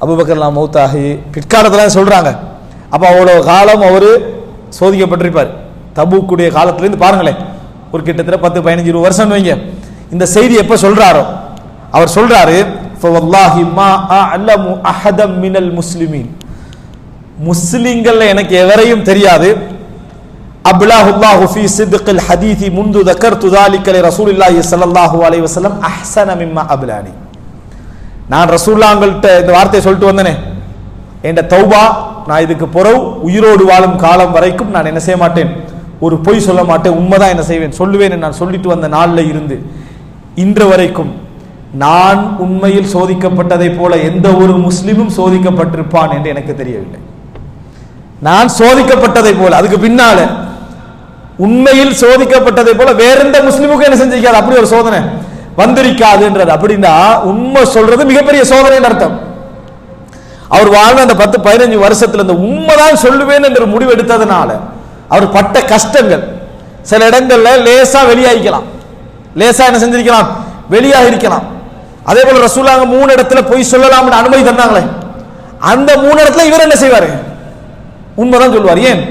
அபூபக்கர்லாம் மௌத்தாகி பிற்காலத்துல சொல்றாங்க. அப்ப அவ்வளவு காலம் அவரு சோதிக்கப்பட்டிருப்பார். தபூக்குடைய காலத்திலிருந்து பாருங்களேன், ஒரு கிட்டத்தட்ட 10-15 வருஷம் வைங்க. இந்த செய்தி எப்ப சொல்றாரோ அவர் சொல்றாரு, ஃபவல்லாஹி மா அஅலமு அஹதம் மினல் முஸ்லிமீன், முஸ்லிம்கள் எனக்கு எவரையும் தெரியாது, அப்லாஹுல்லாஹு ஃபீ சித்கில் ஹதீதி முந்து தக்கர்து ذلك لرسولல்லாஹி ஸல்லல்லாஹு அலைஹி வஸல்லம் அஹ்ஸன மிம்மா அப்லானி. நான் ரசூலுல்லாஹ்ங்கள்ட்ட இந்த வார்த்தையை சொல்லிட்டு வந்தனே, என்ற தௌபா நான் இதுக்கு பிறகு உயிரோடு வாழும் காலம் வரைக்கும் நான் என்ன செய்ய மாட்டேன், ஒரு பொய் சொல்ல மாட்டேன், உண்மைதான் என்ன செய்வேன் சொல்லுவேன். நான் சொல்லிட்டு வந்த நாளில் இருந்து இன்று வரைக்கும் நான் உண்மையில் சோதிக்கப்பட்டதை போல எந்த ஒரு முஸ்லிமும் சோதிக்கப்பட்டிருப்பான் என்று எனக்கு தெரியவில்லை. நான் சோதிக்கப்பட்டதை போல, அதுக்கு பின்னால உண்மையில் சோதிக்கப்பட்டதை போல வேற எந்த முஸ்லிமுக்கும் என்ன செஞ்சிருக்காது, அப்படி ஒரு சோதனை வந்திருக்காதுன்றது. அப்படின்னா உண்மை சொல்றது மிகப்பெரிய சோதனைன்னு அர்த்தம். அவர் வாழ்ந்த அந்த 10-15 வருஷத்துல இந்த உண்மைதான் சொல்லுவேன் என்ற முடிவு எடுத்ததுனால அவர் பட்ட கஷ்டங்கள் சில இடங்கள்ல லேசா வெளியாகிக்கலாம், லேசா என்ன செஞ்சிருக்கலாம், வெளியாக இருக்கலாம். அதே போல ரசூலுல்லாஹ் 3 இடத்துல பொய் சொல்லலாம்னு அனுமதி தந்தாங்களே, அந்த 3 இடத்துல இவர் என்ன செய்வாரு, உண்மைதான் சொல்வார். ஏன்,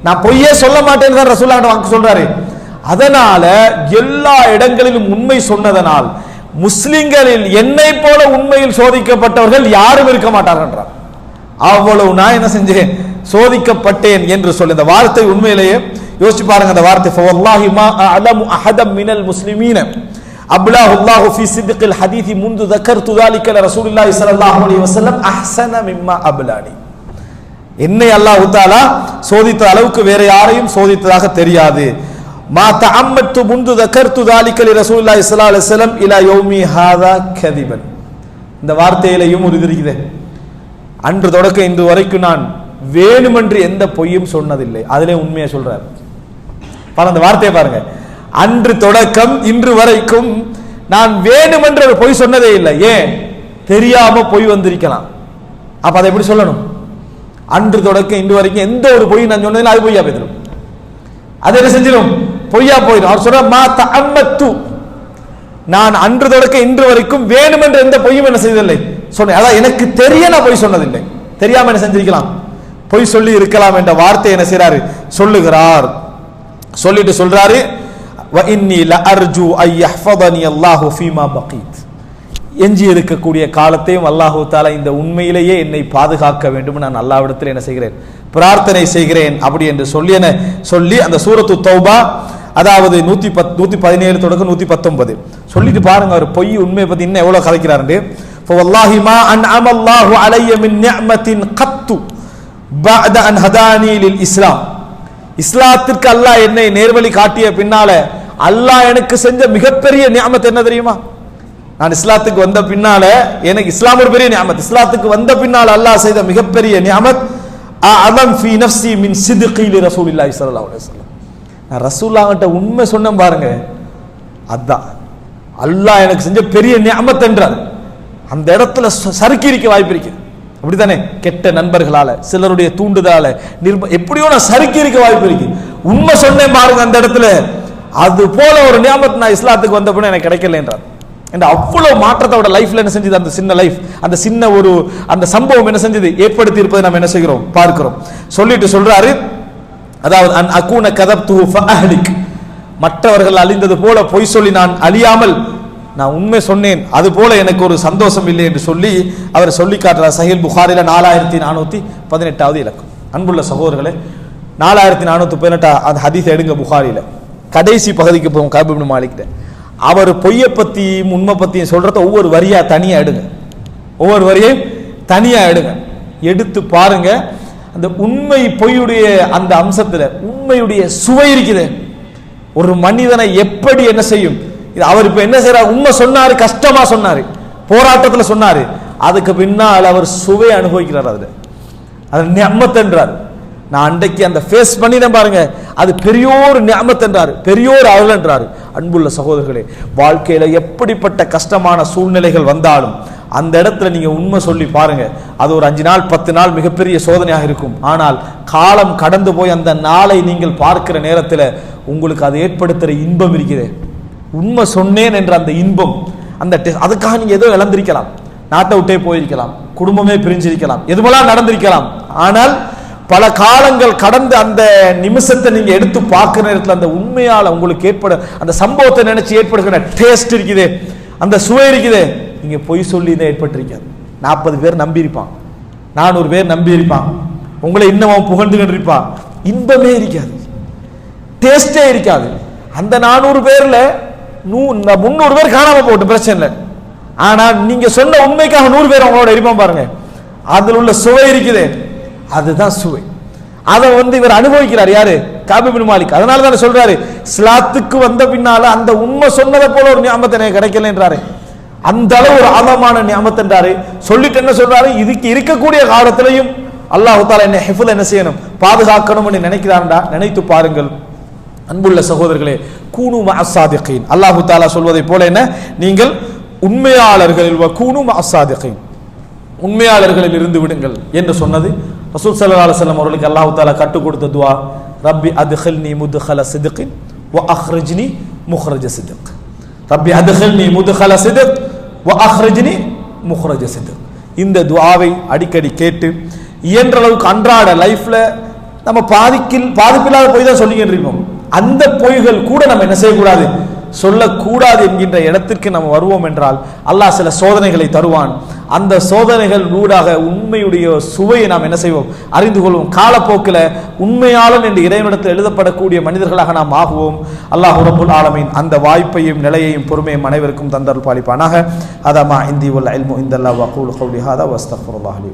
நான் பொய்யே சொல்ல மாட்டேன்னு தான் ரசூலுல்லாஹ் சொல்றாரு. அதனால எல்லா இடங்களிலும் உண்மை சொன்னதனால் முஸ்லிம்களில் என்னை போல உண்மையில் சோதிக்கப்பட்டவர்கள் யாரும் இருக்க மாட்டார்கள் என்றார். அவ்வளவு நான் என்ன செஞ்சேன், சோதிக்கப்பட்டேன் என்று சொல்லி இந்த வார்த்தை உண்மையிலேயே யோசிச்சு பாருங்க. அந்த வார்த்தை ஃபவல்லாஹி மா அஅலமு அஹதம் மினல் முஸ்லிமீன அப்லாஹுல்லாஹு ஃபீ சித்கில் ஹதீதி முந்து தக்கர்து ذلك லரசூலில்லாஹி ஸல்லல்லாஹு அலைஹி வஸல்லம் அஹ்ஸன மிம்மா அப்லானி, என்னை அல்லாஹ் தஆலா சோதித்த அளவுக்கு வேற யாரையும் சோதித்ததாக தெரியாது. மா தஅம்மத்து முந்து தக்கர்து ذلك லரசூலில்லாஹி ஸல்லல்லாஹு அலைஹி வஸல்லம் இலா யௌமி ஹாதா கதிபன். இந்த வார்த்தையிலையும் ஒரு இது இருக்குது, அன்று தொடக்க இன்று வரைக்கும் நான் வேணுமென்று எந்த பொய்யும் சொன்னதில்லை. அதிலே உண்மையை சொல்றார். பாருங்க அந்த வார்த்தையை பாருங்க, அன்று தொடக்கம் இன்று வரைக்கும் நான் வேணுமென்று ஒரு பொய் சொன்னதே இல்லை. ஏன், தெரியாம பொய் வந்திருக்கலாம். அப்ப அதை எப்படி சொல்லணும், அன்று தொடக்கம் இன்று வரைக்கும் எந்த ஒரு பொய் நான் சொன்னதில்லை, அது பொய்யா போயிடும், அது என்ன செஞ்சிடும், பொய்யா போயிடும். அவர் சொல்ற மா தஅம்மத்து, நான் அன்று தொடக்க இன்று வரைக்கும் வேணுமென்ற எந்த பொய்யும் என்ன செய்ததில்லை சொன்னேன். அதான் எனக்கு தெரிய நான் பொய் சொன்னதில்லை. தெரியாம என்ன செஞ்சிருக்கலாம், பொய் சொல்லி இருக்கலாம் என்ற வார்த்தை என்ன செய்றாரு, சொல்லுகிறார். சொல்லிட்டு சொல்றாரு, வ இன்னி லஅர்ஜு அன் யஹ்ஃபதனி அல்லாஹு ஃபீமா பகீத், எஞ்சி இருக்கக்கூடிய காலத்தையும் அல்லாஹு தஆலா இந்த உண்மையிலேயே என்னை பாதுகாக்க வேண்டும் நான் அல்லாஹ்விடத்தில் என்ன செய்கிறேன், பிரார்த்தனை செய்கிறேன் அப்படி என்று சொல்லி அந்த சூரத்து தௌபா அதாவது 117 தொடக்கம் 119 சொல்லிட்டு பாருங்க. அவர் பொய் உண்மையை பத்தி இன்னும் எவ்வளவு கதைக்கிறாரு. ஃபவல்லாஹி மா அன்அம அல்லாஹு அலைய மின் நிஅமத்தின் கத்து பஅத அன் ஹதானி லில் இஸ்லாம், இஸ்லாத்திற்கு அல்லாஹ் என்னை நேர்வழி காட்டிய பின்னால அல்லாஹ் எனக்கு செஞ்ச மிகப்பெரிய நிஅமத் என்ன தெரியுமா? நான் இஸ்லாத்துக்கு வந்த பின்னால எனக்கு இஸ்லாம் ஒரு பெரிய நிஅமத். இஸ்லாத்துக்கு வந்த பின்னால அல்லாஹ் செய்த மிகப்பெரிய நிஅமத் அஅதம் ஃபீ நஃப்ஸி மின் சித்கி லி ரசூலில்லாஹி ஸல்லல்லாஹு அலைஹி வஸல்லம். நான் ரசூலுல்லாஹ்கிட்ட உண்மை சொன்னேன் பாருங்க, அதான் அல்லாஹ் எனக்கு செஞ்ச பெரிய நிஅமத் என்றார். அந்த இடத்துல சறுக்கி இருக்க வாய்ப்பு இருக்கு, அப்படித்தானே? கெட்ட நண்பர்களால, சிலருடைய தூண்டுதலால, எப்படியோ நான் சறுக்கி இருக்க வாய்ப்பு இருக்கு. உண்மை சொன்னேன் பாருங்க அந்த இடத்துல, அது போல ஒரு நியாமத் நான் இஸ்லாத்துக்கு வந்த பின்ன எனக்கு கிடைக்கல என்றார். என்ற அவ்வளவு மாற்றத்தோட லைஃப்ல என்ன செஞ்சது, அந்த சின்ன லைஃப், அந்த சின்ன ஒரு அந்த சம்பவம் என்ன செஞ்சது, ஏற்படுத்தி இருப்பதை நம்ம என்ன செய்கிறோம், பார்க்கிறோம். சொல்லிட்டு சொல்றாரு, அதாவது அன் அகூன கதப்துஹு ஃபஅஹ்லிக், மற்றவர்கள் அழிந்தது போல பொய் சொல்லி நான் அழியாமல் நான் உண்மை சொன்னேன், அது போல எனக்கு ஒரு சந்தோஷம் இல்லை என்று சொல்லி அவர் சொல்லி காட்டுறார். சஹீல் புகாரில 4418வது இலக்கம். அன்புள்ள சகோதரர்களே, 4418 அந்த ஹதீஸ் எடுங்க புகாரில கடைசி பகுதிக்கு போகும். கஅப் இப்னு மாலிக் அவர் பொய்யை பத்தியும் உண்மை பத்தியும் சொல்றத ஒவ்வொரு வரியா தனியா எடுங்க, ஒவ்வொரு வரியை தனியா எடுங்க, எடுத்து பாருங்க. அந்த உண்மை பொய்யுடைய அந்த அம்சத்துல உண்மையுடைய சுவை இருக்குது. ஒரு மனிதனை எப்படி என்ன செய்யும், அவர் இப்ப என்ன செய்யறார், உண்மை சொன்னாரு, கஷ்டமா சொன்னாரு, போராட்டத்துல சொன்னாரு, அதுக்கு பின்னால் அவர் சுவை அனுபவிக்கிறார். அதுல அது நிஅமத் என்றார். நான் அன்றைக்கு அந்த ஃபேஸ் பண்ணினேன் பாருங்க, அது பெரியோர் நிஅமத் என்றார், பெரியோர் அருள் என்றார். அன்புள்ள சகோதரர்களே, வாழ்க்கையில எப்படிப்பட்ட கஷ்டமான சூழ்நிலைகள் வந்தாலும் அந்த இடத்துல நீங்க உண்மை சொல்லி பாருங்க, அது ஒரு 5 நாள் 10 நாள் மிகப்பெரிய சோதனையாக இருக்கும். ஆனால் காலம் கடந்து போய் அந்த நாளை நீங்கள் பார்க்கிற நேரத்தில் உங்களுக்கு அது ஏற்படுத்துற இன்பம் இருக்குது. உண்மை சொன்னேன் என்ற அந்த இன்பம், அந்த அதுக்காக நீங்க ஏதோ இழந்திருக்கலாம், நாட்டை விட்டே போயிருக்கலாம், குடும்பமே பிரிஞ்சிருக்கலாம், எதுவெல்லாம் நடந்திருக்கலாம். ஆனால் பல காலங்கள் கடந்து அந்த நிமிஷத்தை நீங்க எடுத்து பார்க்கிற நேரத்தில் அந்த உண்மையால உங்களுக்கு ஏற்பட அந்த சம்பவத்தை நினைச்சு ஏற்படுகிற டேஸ்ட் இருக்குது, அந்த சுவை இருக்குது. நீங்க பொய் சொல்லி தான் ஏற்பட்டிருக்காது. 40 பேர் நம்பி இருப்பான், 400 பேர் நம்பி இருப்பான், உங்களை இன்னமும் புகழ்ந்து கொண்டிருப்பான், இன்பமே இருக்காது, டேஸ்டே இருக்காது. அந்த 400 பேர்ல 300 பேர் காணாம போட்டு பிரச்சனை இல்லை. ஆனா நீங்க சொன்ன உண்மைக்காக 100 பேர் அவங்களோட இருப்பான் பாருங்க, அதில் உள்ள சுவை இருக்குது, அதுதான் சுவை. அதை இவர் அனுபவிக்கிறார். யாரு? கஅப் இப்னு மாலிக். அதனால தான் சொல்றாரு, இஸ்லாத்துக்கு வந்த பின்னால அந்த உண்மை சொன்னதை போல ஒரு நியாமத் எனக்கு கிடைக்கல என்றாரு. அந்த அளவு ஒரு ஆழமான நியாமத் என்றாரு. சொல்லிட்டு என்ன சொல்றாரு, இதுக்கு இருக்கக்கூடிய காலத்திலையும் அல்லாஹ் தஆலா என்னை ஹிஃப்ல் என்ன செய்யணும், பாதுகாக்கணும் என்று நினைக்கிறார்டா. நினைத்து பாருங்கள் அன்புள்ள சகோதரர்களே, கூனு மஅஸ்ஸாதிகீன், அல்லாஹ் தஆலா சொல்வதை போல என்ன, நீங்கள் உண்மையாளர்களில் கூனு மஅஸ்ஸாதிகீன், உண்மையாளர்களில் இருந்து விடுங்கள் என்று சொன்னது ரசூல் ஸல்லல்லாஹு அலைஹி வஸல்லம் அவர்களுக்கு அல்லாஹ் தஆலா கற்றுக் கொடுத்த துஆ, ரப்பி அத்கில்னி முத்கல சித்கின் வ அக்ரிஜ்னி முக்ரஜ சித்க். ரப்பி அத்கில்னி முத்கல சித்க் வ அக்ரிஜ்னி முக்ரஜ சித்க். இந்த துஆவை அடிக்கடி கேட்டு இயன்ற அளவுக்கு அன்றாட லைஃப்ல நம்ம பாதிப்பில்லாத பொய் தான் சொல்லிக்கிட்டு இருப்போம். அந்த பொய்கள் கூட நம்ம என்ன செய்யக்கூடாது, சொல்லக்கூடாது என்கின்ற இடத்திற்கு நம்ம வருவோம் என்றால் அல்லாஹ் சில சோதனைகளை தருவான். அந்த சோதனைகள் ஊடாக உண்மையுடைய சுவையை நாம் என்ன செய்வோம், அறிந்து கொள்வோம். காலப்போக்கில் உண்மையாளன் என்று இறைவனிடத்தில் எழுதப்படக்கூடிய மனிதர்களாக நாம் ஆகுவோம். அல்லாஹ் ரப்புல் ஆலமீன் அந்த வாய்ப்பையும் நிலையையும் பொறுமையும் அனைவருக்கும் தந்தருள் பாலிப்பானாக. அதமா இந்தி வல் இல்மு இந்தல்லாஹ் வ அகூலு கௌலி ஹாதா வ அஸ்தக்ஃபிருல்லாஹ் லி.